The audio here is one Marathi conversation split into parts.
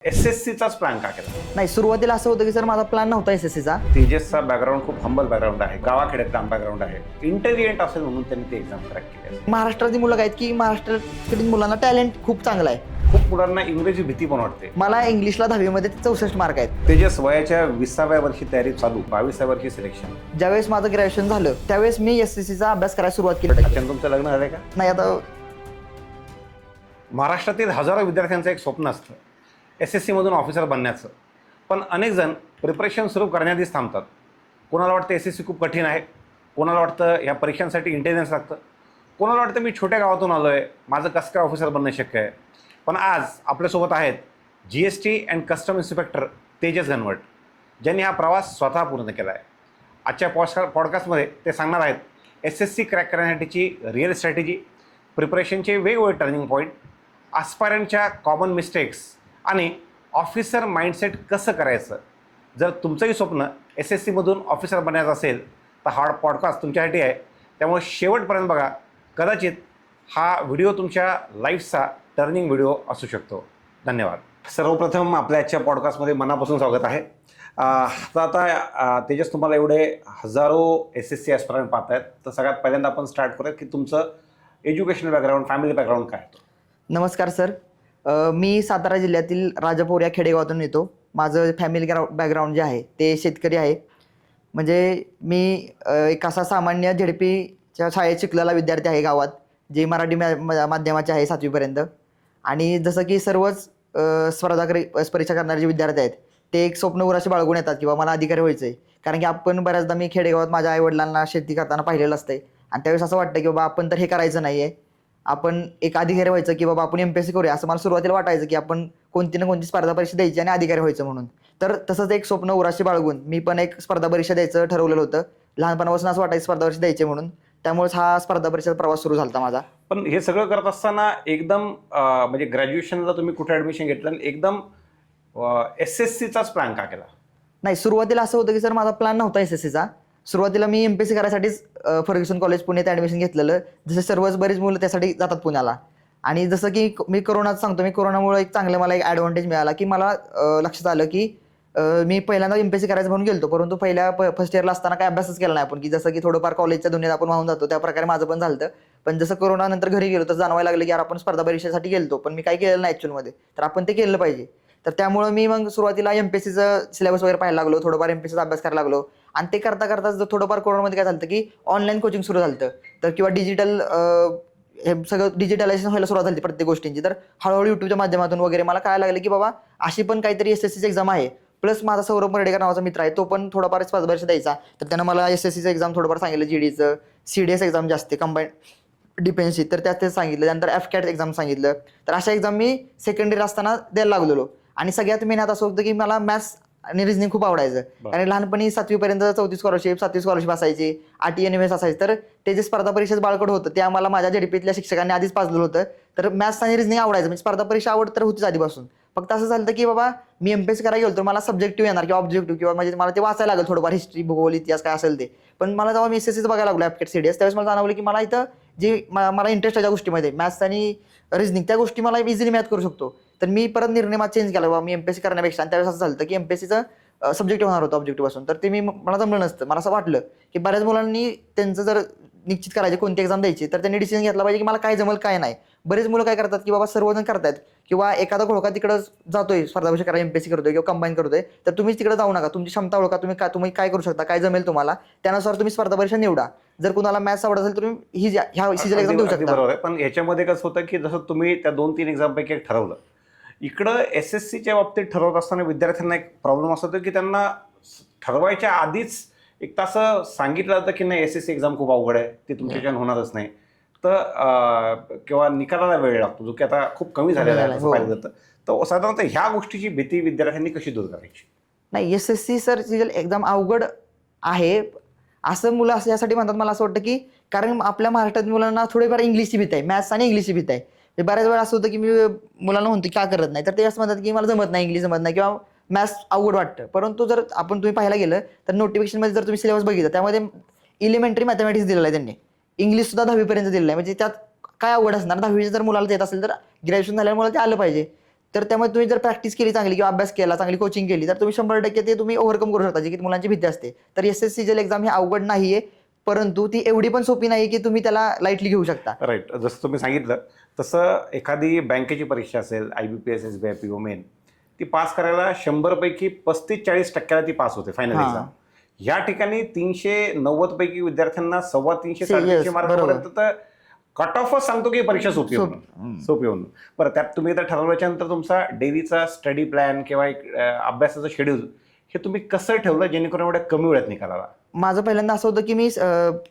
एसएससीचाच प्लॅन का केला? नाही, सुरुवातीला असं होतं की सर माझा प्लॅन नव्हता एसएससीचा. तेजसचा बॅकग्राऊंड खूप हंबल बॅकग्राऊंड आहे, गावाखेड्यात काम बॅकग्राऊंड आहे, इंटेलिजंट असेल म्हणून त्यांनी ते एक्झाम क्रॅक केली असेल. महाराष्ट्राची मुलं आहेत की महाराष्ट्रातील मुलांना टॅलेंट खूप चांगला आहे. खूप मुलांना इंग्रजी भीती पण वाटते. मला इंग्लिशला 10वीमध्ये 64 मार्क आहेत. तेजस वयाच्या 20व्या वर्षी तयारी चालू, 22व्या वर्षी सिलेक्शन. ज्यावेळेस माझं ग्रॅज्युएशन झालं त्यावेळेस मी एसएससीचा अभ्यास करायला सुरुवात केली. अच्छा, तुमचं लग्न झालंय का? नाही, आता महाराष्ट्रातील हजारो विद्यार्थ्यांचं एक स्वप्न असतं एसएससी मधून ऑफिसर बनण्याचं. पण अनेक जण प्रिपरेशन सुरू करण्याआधीच थांबतात. कोणाला वाटतं एसएससी खूप कठीण आहे, कोणाला वाटतं ह्या परीक्षांसाठी इंटेलिजन्स लागतं, कोणाला वाटतं मी छोट्या गावातून आलो आहे, माझं कसं काय ऑफिसर बनणं शक्य आहे. पण आज आपल्यासोबत आहेत GST and custom inspector Tejas Ghanwat, ज्यांनी हा प्रवास स्वतः पूर्ण केला आहे. आजच्या पॉडकास्टमध्ये ते सांगणार आहेत एसएससी क्रॅक करण्यासाठीची रिअल स्ट्रॅटेजी, प्रिपरेशनचे वेगवेगळे टर्निंग पॉईंट, आस्पायरंटच्या कॉमन मिस्टेक्स आणि ऑफिसर माइंडसेट कसं करायचं. जर तुमचंही स्वप्न एसएससीमधून ऑफिसर बनायचं असेल तर हा पॉडकास्ट तुमच्यासाठी आहे. त्यामुळे शेवटपर्यंत बघा. कदाचित हा व्हिडिओ तुमच्या लाईफचा टर्निंग व्हिडिओ असू शकतो. धन्यवाद. सर्वप्रथम आपल्या आजच्या पॉडकास्टमध्ये मनापासून स्वागत आहे. आता तेजस, तुम्हाला एवढे हजारो एसएससी ॲस्पिरंट पाहत आहेत, तर सगळ्यात पहिल्यांदा आपण स्टार्ट करूयात की तुमचं एज्युकेशनल बॅकग्राऊंड, फॅमिली बॅकग्राऊंड काय होतं? नमस्कार सर. मी सातारा जिल्ह्यातील राजापूर या खेडेगावातून येतो. माझं फॅमिली बॅकग्राऊंड जे आहे ते शेतकरी आहे. म्हणजे मी एक असा सामान्य झेडपीच्या शाळेत शिकलेला विद्यार्थी आहे गावात, जे मराठी माध्यमाचे आहे 7वीपर्यंत. आणि जसं की सर्वच परीक्षा करणारे जे विद्यार्थी आहेत ते एक स्वप्न उराशी बाळगून येतात किंवा मला अधिकारी व्हायचं आहे. कारण की आपण बऱ्याचदा मी खेडेगावात माझ्या आईवडिलांना शेती करताना पाहिलेलं असतं आणि त्यावेळेस असं वाटतं की बाबा आपण तर हे करायचं नाही आहे, आपण एक अधिकारी व्हायचं की बाबा आपण MPSC करूया, असं मला सुरुवातीला वाटायचं की आपण कोणती ना कोणती स्पर्धा परीक्षा द्यायची आणि अधिकारी व्हायचं म्हणून. तर तसंच एक स्वप्न उराशी बाळगून मी पण एक स्पर्धा परीक्षा द्यायचं ठरवलेलं होतं. लहानपणापासून असं वाटायचं स्पर्धा परीक्षा द्यायची म्हणून, त्यामुळेच हा स्पर्धा परीक्षेचा प्रवास सुरू झाला माझा. पण हे सगळं करत असताना एकदम म्हणजे ग्रॅज्युएशनला तुम्ही कुठे ॲडमिशन घेतलं आणि एकदम एसएससीचाच प्लॅन का केला? नाही, सुरुवातीला असं होतं की सर माझा प्लॅन नव्हता एसएससीचा. सुरुवातीला मी MPSC करायसाठीच फर्ग्युसन कॉलेज पुण्यात ॲडमिशन घेतलेलं, जसं सर्वच बरेच मुलं त्यासाठी जातात पुण्याला. आणि जसं की मी कोरोनात सांगतो, मी कोरोनामुळे एक चांगलं मला एक ॲडव्हान्टेज मिळाला की मला लक्षात आलं की मी पहिल्यांदा MPSC करायचं म्हणून गेलो, परंतु फर्स्ट इयरला असताना काय अभ्यासच केला नाही आपण, की जसं की थोडंफार कॉलेजच्या दुनियेत आपण वाहून जातो त्या प्रकारे माझं पण झालं. पण जसं कोरोना नंतर घरी गेलो तर जाणवायला लागलं की यार आपण स्पर्धा परीक्षेसाठी गेलो, पण मी काय केलं नाही ॲक्च्युअलमध्ये, तर आपण ते केलं पाहिजे. तर त्यामुळं मी मग सुरुवातीला MPSCचं सिलेबस वगैरे पाहायला लागलो, थोडंफार MPSCचा अभ्यास करायला लागलो. आणि ते करता करता थोडंफार कोरोनामध्ये काय झालं की ऑनलाईन कोचिंग सुरू झालं, तर किंवा डिजिटल हे सगळं डिजिटलायझेशन व्हायला सुरुवात झाली प्रत्येक गोष्टींची. तर हळूहळू यूट्यूबच्या माध्यमातून वगैरे मला कळायला लागलं की बाबा अशी पण काहीतरी एसएससीची एक्झाम आहे. प्लस माझा सौरभ मर्डेकर नावाचा मित्र आहे, तो पण थोडाफार स्पर्धा परीक्षा द्यायचा, तर त्यानं मला एसएससीचं एक्झाम थोडंफार सांगितलं, GDचं CDS एक्झाम जास्त कंबाईंड डिफेन्सची, तर तेच सांगितलं. त्यानंतर FCAT एक्झाम सांगितलं. तर अशा एक्झाम मी सेकंड इयर असताना द्यायला लागलेलो. आणि सगळ्यात मेन असं होतं की मला मॅथ्स आणि रिझनिंग खूप आवडायचं. कारण लहानपणी 7वीपर्यंत 34 स्कॉलरशिप 7वी स्कॉलरशिप असायची, RTNMS असायची. तर ते जे स्पर्धा परीक्षेचं बाळकड होतं ते आम्हाला माझ्या झेडपीतल्या शिक्षकांनी आधीच पाजलेलं होतं. तर मॅथ्स आणि रिझनिंग आवडायचं, म्हणजे स्पर्धा परीक्षा आवड तर होतीच आधीपासून. फक्त असं झालं की बाबा मी MPSC करायला गेलो तर मला सब्जेक्टिव्ह येणार किंवा ऑब्जेक्टिव्ह, किंवा म्हणजे मला ते वाचायला लागलं थोडंफार हिस्ट्री, भूगोल, इतिहास काय असेल ते. पण मला जेव्हा मी SSCचं बघायला लागलो FCAT CDS, त्यावेळेस मला जाणवलं की मला इथं जे मला इंटरेस्ट आहे ज्या गोष्टीमध्ये मॅथ्स आणि रिझनिंग, त्या गोष्टी मला इझिली मॅथ करू शकतो. तर मी परत निर्णय माझा चेंज केला बाबा मी MPSC करण्यापेक्षा. आणि त्यावेळेस असं झालं की MPSCचं सब्जेक्टिव्ह होणार होतं ऑब्जेक्टिव्ह पासून, तर ते मला जमलं नसतं. मला असं वाटलं की बऱ्याच मुलांनी त्यांचं जर निश्चित करायचे कोणती एक्झाम द्यायची तर त्यांनी डिसिजन घेतला पाहिजे की मला काय जमल काय नाही. बरेच मुलं काय करतात की बाबा सर्वजण करतायत किंवा एखादा घोळका तिकडं जातोय स्पर्धा परीक्षा करायला, MPSC करतोय किंवा कंबाईन करतोय, तर तुम्ही तिकडे जाऊ नका. तुमची क्षमता ओळखा, तुम्ही काय करू शकता, काय जमेल तुम्हाला, त्यानुसार तुम्ही स्पर्धा परीक्षा निवडा. जर कुणाला मॅथ्स आवडत असेल तर तुम्ही ह्या सीजन एक्झाम देऊ शकता. बरोबर आहे. पण ह्याच्यामध्ये कसं होतं की जसं तुम्ही त्या 2-3 एक्झामपैकी एक ठरवलं, इकडं SSCच्या बाबतीत ठरवत असताना विद्यार्थ्यांना एक प्रॉब्लेम असतो की त्यांना ठरवायच्या आधीच एक तास सांगितलं जातं की नाही SSC एक्झाम खूप अवघड आहे, ती तुमच्याच्यानं होणारच नाही. तर किंवा निकालाला वेळ लागतो, जो की आता खूप कमी झालेला आहे असं पाहिलं जातं. तर साधारणतः ह्या गोष्टीची भीती विद्यार्थ्यांनी कशी दूर करायची? नाही, SSC सर एक्झाम अवघड आहे असं मुलं असं यासाठी म्हणतात. मला असं वाटतं की कारण आपल्या महाराष्ट्रातील मुलांना थोडीफार इंग्लिशची भीती आहे, मॅथ्स आणि इंग्लिशची भीती आहे. बऱ्याच वेळा असं होतं की मी मुलांना म्हणतो का करत नाही, तर ते असं म्हणतात की मला जमत नाही, इंग्लिश जमत नाही किंवा मॅथ्स अवघड वाटतं. परंतु जर तुम्ही पाहायला गेलं तर नोटिफिकेशनमध्ये जर तुम्ही सिलेबस बघितलं त्यामध्ये इलिमेंटरी मॅथमॅटिक्स दिलेलं आहे त्यांनी, इंग्लिश सुद्धा 10वीपर्यंत दिलेलं आहे. म्हणजे त्यात काय अवघड असणार, 10वीचं जर मुलाला देत असेल तर ग्रॅज्युएशन झाल्यामुळे ते आलं पाहिजे. तर त्यामुळे तुम्ही जर प्रॅक्टिस केली चांगली किंवा अभ्यास केला, चांगली कोचिंग केली, तर तुम्ही 100% ते तुम्ही ओव्हरकम करू शकता, जी की मुलांची भीती असते. तर SSC एक्झाम ही अवघड नाहीये, परंतु ती एवढी पण सोपी नाही की तुम्ही त्याला लाईटली घेऊ शकता. राईट. जसं तुम्ही सांगितलं तसं एखादी बँकेची परीक्षा असेल, IBPS, SBI, PO मेन, ती पास करायला 100 पैकी 35-40% ती पास होते फायनल हां. एक्झाम. या ठिकाणी 390 पैकी विद्यार्थ्यांना 350 Yes, 350 बरोबर. मार्कापर्यंत तर कट ऑफच सांगतो की परीक्षा सोपी होऊन सोपी होऊन. बरं, त्यात तुम्ही तर ठरवल्याच्या नंतर तुमचा डेलीचा स्टडी प्लॅन किंवा एक अभ्यासाचं शेड्यूल हे तुम्ही कसं ठेवलं जेणेकरून एवढ्या कमी वेळात निकालाला? माझं पहिल्यांदा असं होतं की मी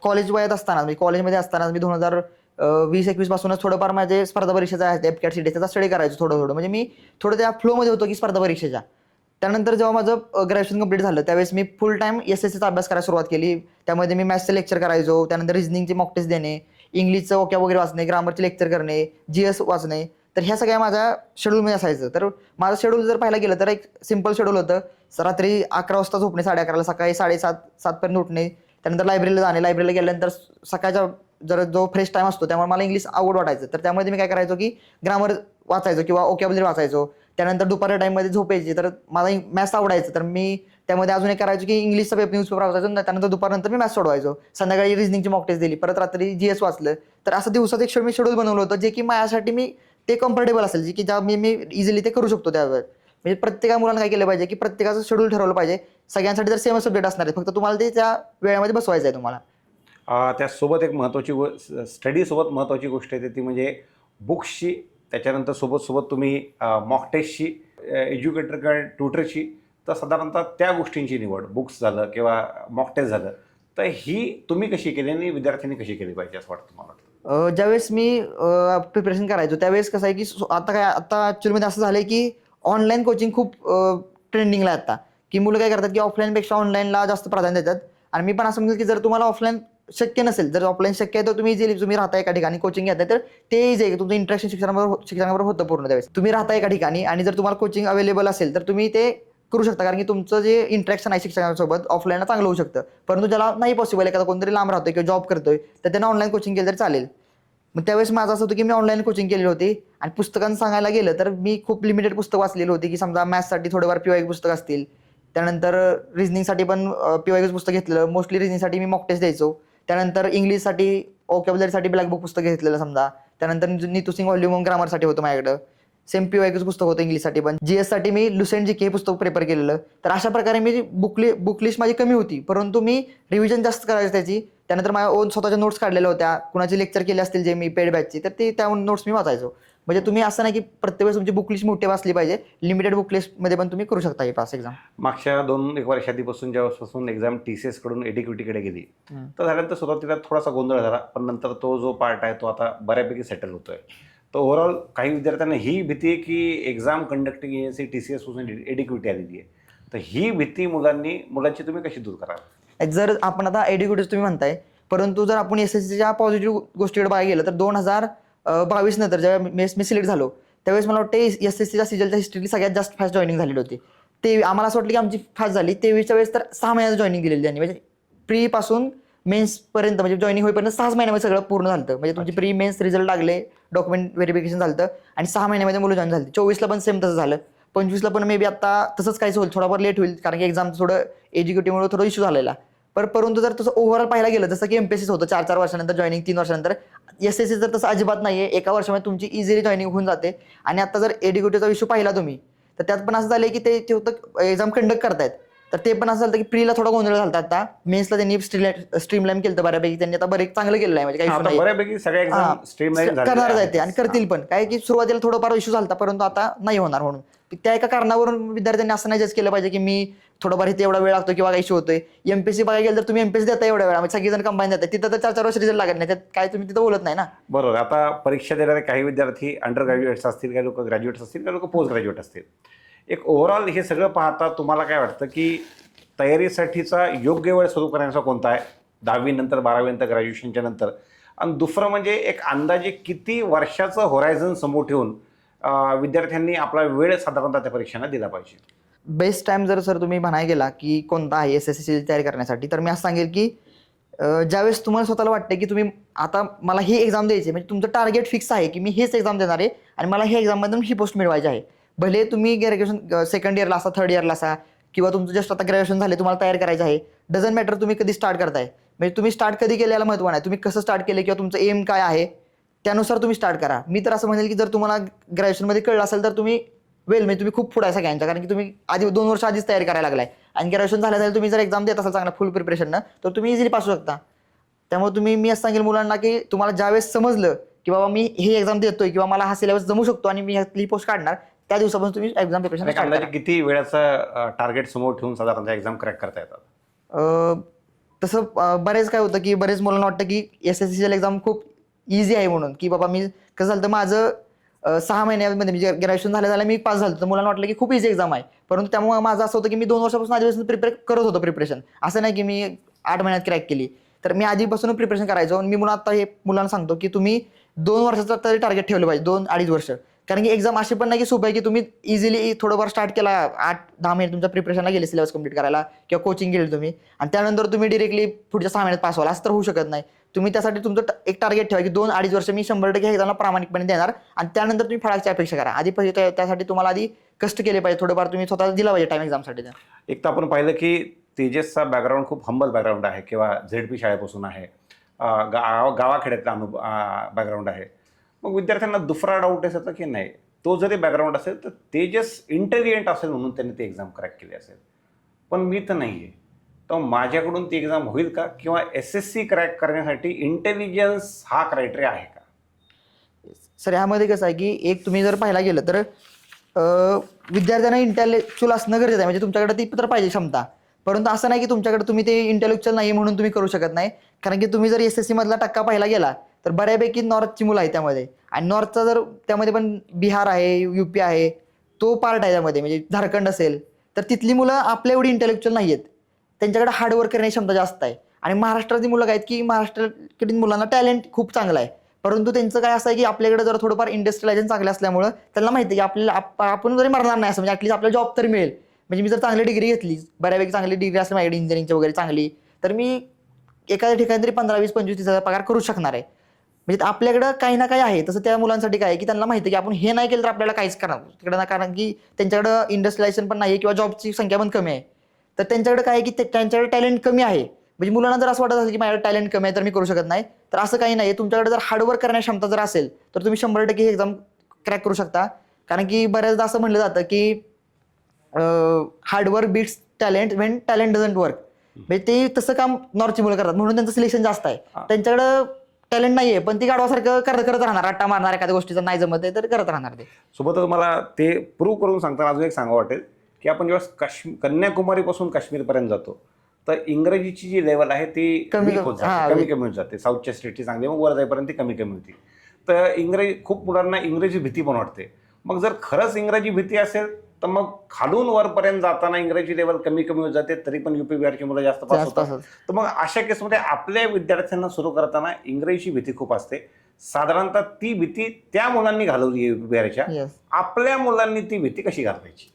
कॉलेज वयात असताना, मी कॉलेजमध्ये असताना मी 2020-21 पासूनच थोडंफार माझे स्पर्धा परीक्षेचा आहेत एपकॅट सीटी त्याचा स्टडी करायचो थोडं म्हणजे मी थोडं त्या फ्लोमध्ये होतो की स्पर्धा परीक्षेच्या. त्यानंतर जेव्हा माझं ग्रॅज्युएशन कंप्लीट झालं त्यावेळेस मी फुल टाइम SSCचा अभ्यास करायला सुरुवात केली. त्यामध्ये मी मॅथ्सचे लेक्चर करायचो, त्यानंतर रिझनिंगचे मॉक टेस्ट देणे, इंग्लिशचं वोकॅब वगैरे वाचणे, ग्रामरचे लेक्चर करणे, GS वाचणे. तर ह्या सगळ्या माझ्या शेड्यूलमध्ये असायचं. तर माझं शेड्यूल जर पाहायला गेलं तर एक सिंपल शेड्यूल होतं. रात्री 11 वाजता झोपणे, 11:30ला, सकाळी 7:30 पर्यंत उठणे, त्यानंतर लायब्ररीला जाणे, लायब्ररीला गेल्यानंतर सकाळच्या जर जो फ्रेश टाइम असतो त्यामुळे मला इंग्लिश आवड वाटायचं. तर त्यामध्ये मी काय करायचो की ग्रामर वाचायचो किंवा वोकॅब्युलरी वाचायचो. त्यानंतर दुपारच्या टाईममध्ये झोपायची, तर मला मॅथ्स आवडायचं, तर मी त्यामध्ये अजून एक करायचो की इंग्लिशचा न्यूजपेपर वाचायचो. त्यानंतर दुपारनंतर मी मॅथ्स सोडवायचो. संध्याकाळी रिझनिंगची मॉक टेस्ट दिली, परत रात्री GS वाचलं. तर असं दिवसात एक मी शेड्यूल बनवलं होतं जे की माझ्यासाठी मी ते कम्फर्टेबल असेल, जे की ज्या मी इझिली ते करू शकतो त्यावर. म्हणजे प्रत्येक मुलांना काय केलं पाहिजे की प्रत्येकाचं शेड्यूल ठरवलं पाहिजे. सगळ्यांसाठी जर सेम सब्जेक्ट असणार आहे, फक्त तुम्हाला ते त्या वेळेमध्ये बसवायचं आहे तुम्हाला. त्यासोबत एक महत्त्वाची स्टडीसोबत महत्त्वाची गोष्ट येते ती म्हणजे बुक्सची, त्याच्यानंतर सोबत तुम्ही मॉक टेस्टची, एज्युकेटर किंवा ट्युटरची, तर साधारणतः त्या गोष्टींची निवड, बुक्स झालं किंवा मॉक टेस्ट झालं, तर ही तुम्ही कशी केली आणि विद्यार्थ्यांनी कशी केली पाहिजे असं वाटतं तुम्हाला? ज्यावेळेस मी प्रिपरेशन करायचो त्यावेळेस कसं आहे की आता ॲक्च्युअलीमध्ये असं झालं की ऑनलाईन कोचिंग खूप ट्रेंडिंगला आहे आता, की मुलं काय करतात की ऑफलाईनपेक्षा ऑनलाईनला जास्त प्राधान्य देतात. आणि मी पण असं म्हणेल की जर तुम्हाला ऑफलाईन शक्य नसेल, जर ऑफलाईन शक्य आहे तर तुम्ही इझिली तुम्ही राहता एका ठिकाणी कोचिंग घेताय तर ते इझी आहे की तुमचं इंटरेक्शन शिक्षणाबरोबर होतं पूर्ण. त्यावेळेस तुम्ही राहता एका ठिकाणी आणि जर तुम्हाला कोचिंग अवेलेबल असेल तर तुम्ही ते करू शकता, कारण की तुमचं जे इंटरॅक्शन आहे शिक्षकांसोबत ऑफलाईनला चांगलं होऊ शकतं. परंतु ज्याला नाही पॉसिबल, एखादा कोणतरी लांब राहतोय किंवा जॉब करतोय, तर त्यांना ऑनलाईन कोचिंग केलं तर चालेल. मग त्यावेळेस माझं असं होतं की मी ऑनलाईन कोचिंग केली होती. आणि पुस्तकांचं सांगायला गेलं तर मी खूप लिमिटेड पुस्तक वाचलेली होती, की समजा मॅथ्ससाठी थोडेफार PYQ पुस्तक असतील, त्यानंतर रिझनिंगसाठी पण PYQ पुस्तक घेतलेलं, मोस्टली रिझनिंगसाठी मी मॉक टेस्ट द्यायचो. त्यानंतर इंग्लिशसाठी वोकॅब्युलरीसाठी ब्लॅक बुक पुस्तक घेतलेलं समजा. त्यानंतर नीतू सिंग व्हॉल्यूम ग्रामरसाठी होतं माझ्याकडं. सेम PYQ पुस्तक होतं इंग्लिशसाठी पण. GS साठी मी लुसेंट GK हे पुस्तक प्रिपेअर केलेलं. तर अशा प्रकारे मी बुक लिस्ट माझी कमी होती, परंतु मी रिव्हिजन जास्त करायची त्याची. त्यानंतर माझ्या ओन स्वतःच्या नोट्स काढलेल्या होत्या, कुणाचे लेक्चर केले असतील जे मी पेड बॅचची, तर ते त्या नोट्स मी वाचायचो. म्हणजे तुम्ही असं नाही की प्रत्येक वेळेस तुमची बुक लिस्ट मोठी वाचली पाहिजे, लिमिटेड बुक लिस्टमध्ये पण तुम्ही करू शकता ही पास एक्झाम. मागच्या 2-1 वर्षापासून जेव्हापासून एक्झाम TCS कडून एडिक्विटीकडे गेली, तर झाल्यानंतर सुरुवातीला थोडासा गोंधळ झाला, पण नंतर तो जो पार्ट आहे तो आता बऱ्यापैकी सेटल होतोय. तर ओव्हरऑल काही विद्यार्थ्यांना ही भीती आहे की एक्झाम कंडक्टिंग एजन्सी TCS पासून एडिक्विटी आलेली आहे. तर ही भीती मुलांची तुम्ही कशी दूर कराल? जर आपण आता एडिक्युटीज तुम्ही म्हणताय, परंतु जर आपण SSCच्या पॉझिटिव्ह गोष्टीकडे बघायला गेलं तर 2022 नंतर जेव्हा मी सिलेक्ट झालो त्यावेळेस मला वाटतं SSCच्या सिजलच्या हिस्ट्रीतली सगळ्यात जास्त फास्ट जॉईनिंग झालेली होती. ते आम्हाला असं वाटलं की आमची फास्ट झाली. 23च्या वेळेस तर 6 महिन्याचं जॉईनिंग दिलेली त्यांनी, म्हणजे प्री पासून मेन्सपर्यंत म्हणजे जॉईनिंग होईपर्यंत 6 महिन्यामध्ये सगळं पूर्ण झालं. म्हणजे तुमची प्री मेन्स रिझल्ट लागले, डॉक्युमेंट व्हेरिफिकेशन झालं आणि 6 महिन्यामध्ये मुलं जॉईन झाली. 24ला पण सेम तसं झालं. 25ला पण मे बी आता तसंच काहीच होईल, थोडाफार लेट होईल कारण की एक्झाम थोडं एज्युकेटिव्हमुळे थोडं इश्यू झालेला. परंतु जर तसं ओव्हरऑल पाहायला गेलं, जसं की MPSC होतं 4 वर्षानंतर जॉईनिंग, 3 वर्षानंतर, SSC तर तसं अजिबात नाहीये. एका वर्षामध्ये तुमची इझिली जॉईनिंग होऊन जाते. आणि आता जर एडिक्युटीचा इश्यू पाहिला तुम्ही, तर त्यात पण असं झालं की ते होतं एक्झाम कंडक्ट करतायत, तर ते पण असं झालं की प्रीला थोडा गोंधळ झाला. आता मेन्सला त्यांनी स्ट्रीमलाईन केलं बऱ्यापैकी, त्यांनी आता बरेच चांगलं केलेलं आहे, म्हणजे काही बऱ्यापैकी सगळ्या एक्झाम स्ट्रीमलाईन करणार आहेत आणि करतील पण. काय की सुरुवातीला थोडाफार इश्यू झाला, परंतु आता नाही होणार. म्हणून त्या एका कारणावरून विद्यार्थ्यांनी असं नाही जज केलं पाहिजे की मी थोडाफार इथे एवढा वेळ लागतो किंवा काही इश्यू होतोय. MPSC बघायला गेलं तर तुम्ही MPSC देता एवढ्या वेळा, म्हणजे सगळेजण कंबाईन देतात, तिथं तर 4 वर्ष रिझल्ट लागत नाही, त्यात काय तुम्ही तिथं बोलत नाही ना. बरोबर. आता परीक्षा देणारे काही विद्यार्थी अंडर ग्रॅज्युएट्स असतील, काही लोक ग्रॅज्युएट्स असतील, काही लोक पोस्ट ग्रॅज्युएट असतील. एक ओव्हरऑल हे सगळं पाहता तुम्हाला काय वाटतं की तयारीसाठीचा योग्य वेळ सुरू करण्याचा कोणता आहे? 10वी नंतर, 12वी नंतर, ग्रॅज्युएशनच्या नंतर? आणि दुसरं म्हणजे एक अंदाजे किती वर्षाचं होरायझन समोर ठेवून विद्यार्थ्यांनी आपला वेळ साधारणतः त्या परीक्षांना दिला पाहिजे? बेस्ट टाइम जर सर तुम्ही म्हणायला गेला की कोणता आहे SSCची तयारी करण्यासाठी, तर मी असं सांगेल की ज्यावेळेस तुम्हाला स्वतःला वाटतं की तुम्ही आता मला ही एक्झाम द्यायची, म्हणजे तुमचं टार्गेट फिक्स आहे की मी हेच एक्झाम देणार आहे आणि मला हे एक्झाममधून ही पोस्ट मिळवायची आहे, भले तुम्ही ग्रॅज्युएशन सेकंड इयरला असा, थर्ड इयरला असा, किंवा तुमचं जस्ट आता ग्रॅज्युएशन झाले, तुम्हाला तयार करायचं आहे, डझंट मॅटर तुम्ही कधी स्टार्ट करताय. म्हणजे तुम्ही स्टार्ट कधी केल्याला महत्त्व नाही, तुम्ही कसं स्टार्ट केलं किंवा तुमचं एम काय आहे त्यानुसार तुम्ही स्टार्ट करा. मी तर असं म्हणेल की जर तुम्हाला ग्रॅज्युएशनमध्ये कळलं असेल तर तुम्ही म्हणजे तुम्ही खूप पुढे आहे सगळ्यांच्या, कारण की तुम्ही आधी 2 वर्ष आधीच तयारी करायला लागलाय आणि ग्रॅज्युएशन झाल्यानंतर तुम्ही जर एक्झाम देत असाल चांगला फुल प्रिपरेशननं तर तुम्ही इझिली पास होऊ शकता. त्यामुळे मी असं सांगेल मुलांना की तुम्हाला ज्यावेळेस समजलं की बाबा मी हे एक्झाम देतोय किंवा मला हा सिलेबस जमू शकतो आणि मी ह्यातली पोस्ट काढणार, त्या दिवसापासून तुम्ही एक्झाम प्रिपरेशन स्टार्ट करा. किती वेळाचं टार्गेट समोर ठेवून साधारणतः एक्झाम क्रॅक करता येतात? तसं बरेच काय होतं की बरेच मुलांना वाटतं की SSCL एक्झाम खूप इझी आहे म्हणून, की बाबा मी कसं झालं तर माझं 6 महिन्यामध्ये म्हणजे ग्रॅज्युएशन झालं मी पास झालो, तर मुलांना वाटलं की खूप इझी एक्झाम आहे. परंतु त्यामुळे माझं असं होतं की मी 2 वर्षापासून आधीपासून प्रिपेअर करत होतो प्रिपरेशन. असं नाही की मी 8 महिन्यात क्रॅक केली, तर मी आधीपासून प्रिपरेशन करायचो. आणि मी आता हे मुलांना सांगतो की तुम्ही 2 वर्षाचं तरी टार्गेट ठेवलं पाहिजे, 2-2.5 वर्ष. कारण की एक्झाम अशी पण नाही की सोपं आहे की तुम्ही इझिली थोडंफार स्टार्ट केला, 8-10 महिने तुमच्या प्रिपरेशनला गेले सिलेबस कंप्लीट करायला किंवा कोचिंग केली तुम्ही, आणि त्यानंतर तुम्ही डिरेक्टली पुढच्या 6 महिन्यात पास व्हाल, असं तर होऊ शकत नाही. तुम्ही त्यासाठी तुमचं एक टार्गेट ठेवा की 2-2.5 वर्ष मी 100% एक्झामला प्रामाणिकपणे देणार, आणि त्यानंतर तुम्ही फळाची अपेक्षा करा. आधी पहिले त्यासाठी तुम्हाला आधी कष्ट केले पाहिजे, थोडंफार तुम्ही स्वतःला दिला पाहिजे टाइम एक्झामसाठी. एक तर आपण पाहिलं की तेजसचा बॅकग्राऊंड खूप हंबल बॅकग्राऊंड आहे किंवा ZP शाळेपासून आहे, गावाखेड्यातला बॅकग्राऊंड आहे. मग विद्यार्थ्यांना दुसरा डाऊट असायचा की नाही, तो जरी बॅकग्राऊंड असेल तर तेजस इंटेलिजंट असेल म्हणून त्यांनी ती एक्झाम क्रॅक केली असेल, पण मी तर नाही आहे, तर माझ्याकडून ती एक्झाम होईल का? किंवा SSC क्रॅक करण्यासाठी इंटेलिजन्स हा क्रायटेरिया आहे का? सर ह्यामध्ये कसं आहे की एक तुम्ही जर पाहायला गेलं तर विद्यार्थ्यांना इंटेलेक्च्युअल असणं गरजेचं आहे, म्हणजे तुमच्याकडे ती तर पाहिजे क्षमता. परंतु असं नाही की तुमच्याकडे तुम्ही ते इंटेलेक्च्युअल नाही म्हणून तुम्ही करू शकत नाही. कारण की तुम्ही जर SSC मधला टक्का पाहायला गेला तर बऱ्यापैकी नॉर्थची मुलं आहेत त्यामध्ये, आणि नॉर्थचा जर त्यामध्ये पण बिहार आहे, UP आहे, तो पार्ट आहे त्यामध्ये, म्हणजे झारखंड असेल, तर तिथली मुलं आपल्या एवढी इंटेलेक्च्युअल नाही आहेत, त्यांच्याकडे हार्डवर्क करण्याची क्षमता जास्त आहे. आणि महाराष्ट्रातली मुलं काय आहेत की महाराष्ट्रातील मुलांना टॅलेंट खूप चांगलं आहे, परंतु त्यांचं काय असं आहे की आपल्याकडे जर थोडंफार इंडस्ट्रियलायझेशन चांगलं असल्यामुळं त्यांना माहिती आहे की आपल्याला आपण जरी मरणार नाही असं, म्हणजे ॲटलीस्ट आपल्याला जॉब तरी मिळेल. म्हणजे मी जर चांगली डिग्री घेतली, बऱ्यापैकी चांगली डिग्री असली माझ्याकडे इंजिनिअरिंगची वगैरे चांगली, तर मी एखाद्या ठिकाणी तरी 15-20-25-30 हजार पगार करू शकणार आहे. म्हणजे आपल्याकडं काही ना काही आहे. तसं त्या मुलांसाठी काय आहे की त्यांना माहिती आहे की आपण हे नाही केलं तर आपल्याला काहीच करणार तिकडे ना, कारण की त्यांच्याकडं इंडस्ट्रियलायझेशन पण नाही आहे किंवा जॉबची संख्या पण कमी आहे. तर त्यांच्याकडे काय आहे की त्यांच्याकडे टॅलेंट कमी आहे. म्हणजे मुलांना जर असं वाटत असेल की माझ्याकडे टॅलेंट कमी आहे तर मी करू शकत नाही, तर असं काही नाही. तुमच्याकडे जर हार्डवर्क करण्याची क्षमता जर असेल तर तुम्ही 100% ही एक्झाम क्रॅक करू शकता. कारण की बऱ्याचदा असं म्हणलं जातं की hard work beats talent when talent doesn't work. म्हणजे ते तसं काम नॉर्थची मुलं करतात म्हणून त्यांचं सिलेक्शन जास्त आहे. त्यांच्याकडं टॅलेंट नाहीये पण ती गाडवासारखं करत राहणार, रट्टा मारणार, एखाद्या गोष्टीचं नाही जमत आहे तर करत राहणार ते. सोबतच मला ते प्रूव्ह करून सांगताना अजून एक सांगावं वाटेल की आपण जेव्हा कन्याकुमारीपासून काश्मीरपर्यंत जातो तर इंग्रजीची जी लेवल आहे ती कमी होत जाते. साऊथच्या स्टेटची चांगली, मग वर जाईपर्यंत ती कमी होती. तर इंग्रजी खूप मुलांना इंग्रजी भीती पण वाटते. मग जर खरंच इंग्रजी भीती असेल तर मग खालून वरपर्यंत जाताना इंग्रजी लेवल कमी होत जाते, तरी पण UP बिहारची मुलं जास्त पास होतात. तर मग अशा केसमध्ये आपल्या विद्यार्थ्यांना सुरू करताना इंग्रजीची भीती खूप असते. साधारणतः ती भीती त्या मुलांनी घालवली आहे UP बिहारच्या. आपल्या मुलांनी ती भीती कशी घालवायची?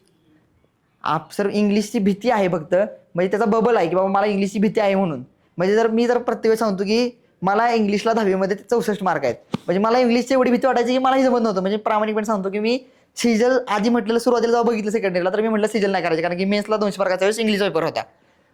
सर इंग्लिशची भीती आहे फक्त, म्हणजे त्याचा बबल आहे की बाबा मला इंग्लिशची भीती आहे म्हणून. म्हणजे जर मी प्रत्येक वेळेस सांगतो की मला इंग्लिशला 10वीमध्ये 64 मार्क आहेत, म्हणजे मला इंग्लिशची एवढी भीती वाटायची की मलाही जमत नव्हतं. म्हणजे प्रामाणिकपणे सांगतो की मी सिजल आधी म्हटलेलं सुरुवातीला जेव्हा बघितलं सेकंड इयरला तर मी म्हटलं सिजल नाही करायचं, कारण की मेन्सला 200 मार्काच्या वेळेस इंग्लिश पेपर होता.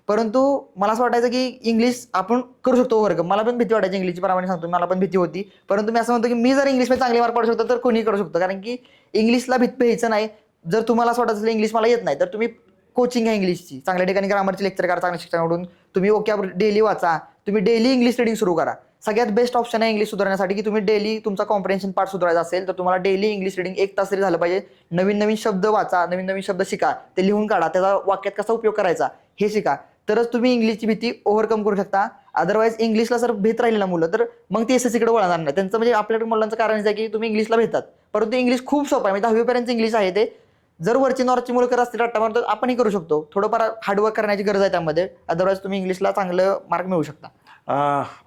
परंतु मला असं वाटायचं की इंग्लिश आपण करू शकतो ओव्हरकम. मला पण भीती वाटायची इंग्लिशची, प्रामाणिक सांगतो मला पण भीती होती. परंतु मी असं म्हणतो की मी जर इंग्लिशमध्ये चांगले मार्क पाडू शकतो तर कोणी करू शकतो, कारण की इंग्लिशला भ्यायचं नाही. जर तुम्हाला असं वाटत असेल इंग्लिश मला येत नाही तर तुम्ही कोचिंग आहे इंग्लिशची, चांगल्या ठिकाणी ग्रामरचे लेक्चर करा, चांगल्या शिक्षणाकडून तुम्ही ओकॅब डेली वाचा, तुम्ही डेली इंग्लिश रीडिंग सुरू करा. सगळ्यात बेस्ट ऑप्शन आहे इंग्लिश सुधारण्यासाठी की तुम्ही डेली तुमचा कॉम्प्रिहेन्शन पार्ट सुधारायचा असेल तर तुम्हाला डेली इंग्लिश रीडिंग 1 तास तरी झालं पाहिजे. नवीन शब्द वाचा, नवीन शब्द शिका, ते लिहून काढा, त्याचा वाक्यात कसा उपयोग करायचा हे शिका, तरच तुम्ही इंग्लिशची भीती ओव्हरकम करू शकता. अदरवाईज इंग्लिशला जर भीत राहिली ना मुलं तर मग ते SSC कडे वळणार नाही. त्यांचं म्हणजे आपल्याकडे मुलांचं कारण आहे की तुम्ही इंग्लिशला भेटतात, परंतु इंग्लिश खूप सोपं आहे. म्हणजे 10वी पर्यंत इंग्लिश आहे ते. जर वरची नॉर्थची मुलं करत असतील रट्टा मारतो आपणही करू शकतो. थोडंफार हार्डवर्क करण्याची गरज आहे त्यामध्ये, अदरवाईज तुम्ही इंग्लिशला चांगलं मार्क मिळवू शकता.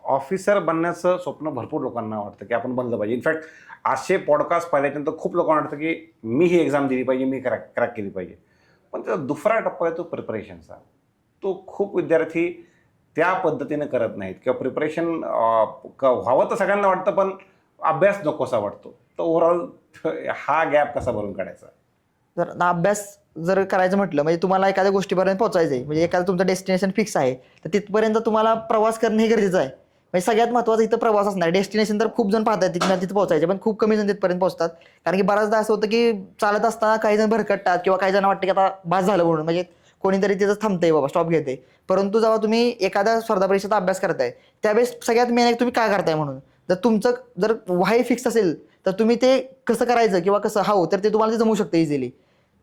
ऑफिसर बनण्याचं स्वप्न भरपूर लोकांना वाटतं की आपण बनलं पाहिजे. इनफॅक्ट असे पॉडकास्ट पाहिल्यानंतर खूप लोकांना वाटतं की मी ही एक्झाम दिली पाहिजे, मी क्रॅक केली पाहिजे. पण त्याचा दुसरा टप्पा आहे तो प्रिपरेशनचा. तो खूप विद्यार्थी त्या पद्धतीने करत नाहीत किंवा प्रिपरेशन व्हावं तर सगळ्यांना वाटतं पण अभ्यास नकोसा वाटतो. तर ओव्हरऑल हा गॅप कसा भरून काढायचा? जर ना अभ्यास जर करायचं म्हटलं म्हणजे तुम्हाला एखाद्या गोष्टीपर्यंत पोहोचायचं आहे, म्हणजे एखादं तुमचं डेस्टिनेशन फिक्स आहे, तर तिथपर्यंत तुम्हाला प्रवास करणं हे गरजेचं आहे. म्हणजे सगळ्यात महत्त्वाचं इथं प्रवास असणार. डेस्टिनेशन तर खूप जण पाहतात तिथं पोहोचायचे, पण खूप कमी जण तिथपर्यंत पोहोचतात. कारण की बऱ्याचदा असं होतं की चालत असताना काही जण भरकटतात किंवा काही जण वाटतं की आता बास झालं म्हणून, म्हणजे कोणीतरी तिथं थांबतंय बाबा, स्टॉप घेते. परंतु जेव्हा तुम्ही एखाद्या स्पर्धा परीक्षेचा अभ्यास करताय त्यावेळेस सगळ्यात मेन आहे तुम्ही काय करताय म्हणून. जर तुमचं जर वाय फिक्स असेल तर तुम्ही ते कसं करायचं किंवा कसं हवं तर ते तुम्हाला ते जमू शकतं इझिली.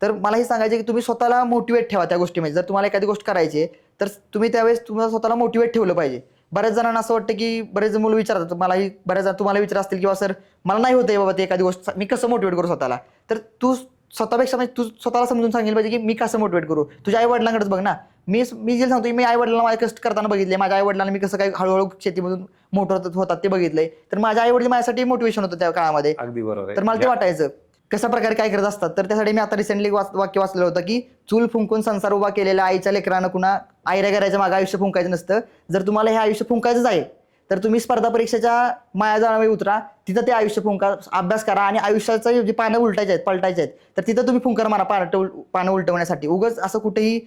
तर मला हे सांगायचं की तुम्ही स्वतःला मोटिवेट ठेवा त्या गोष्टीमध्ये. जर तुम्हाला एखादी गोष्ट करायची आहे तर तुम्ही त्यावेळेस तुम्हाला स्वतःला मोटिवेट ठेवलं पाहिजे. बऱ्याच जणांना असं वाटतं की बरेच मुलं विचारतात, मलाही बऱ्याच तुम्हाला विचार असतील किंवा सर मला नाही होतंय बाबा ते एखादी गोष्ट, मी कसं मोटिवेट करू स्वतःला. तर तू स्वतःपेक्षा म्हणजे तू स्वतःला समजून सांगितलं पाहिजे की मी कसं मोटिवेट करू. तुझ्या आई वडिलांकडेच बघ ना. मी जे सांगतो मी आई वडिलांना माझ्या कष्ट करताना बघितले, माझ्या आई वडिलांना मी कसं काय हळूहळू शेतीमधून मोठं होतात ते बघितलंय. तर माझ्या आई वडील माझ्यासाठी मोटिवेशन होतं त्या काळामध्ये. अगदी बरोबर तर मला ते आहे. वाटायचं कशा प्रकारे काय करत असतात. तर त्यासाठी मी आता रिसेंटली वाक्य वाचलेलं होतं की चूल फुंकून संसार उभा केलेल्या आईच्या लेकरानं कुणा आयऱ्या करायचं मागं आयुष्य फुंकायचं नसतं. जर तुम्हाला हे आयुष्य फुंकायचंच आहे तर तुम्ही स्पर्धा परीक्षेच्या मायाजाळामध्ये उतरा, तिथं ते आयुष्य फुंका, अभ्यास करा आणि आयुष्याचं जे पानं उलटायचे आहेत पलटायचे आहेत तर तिथं तुम्ही फुंकर मारा पानं उलटवण्यासाठी. उगाच असं कुठेही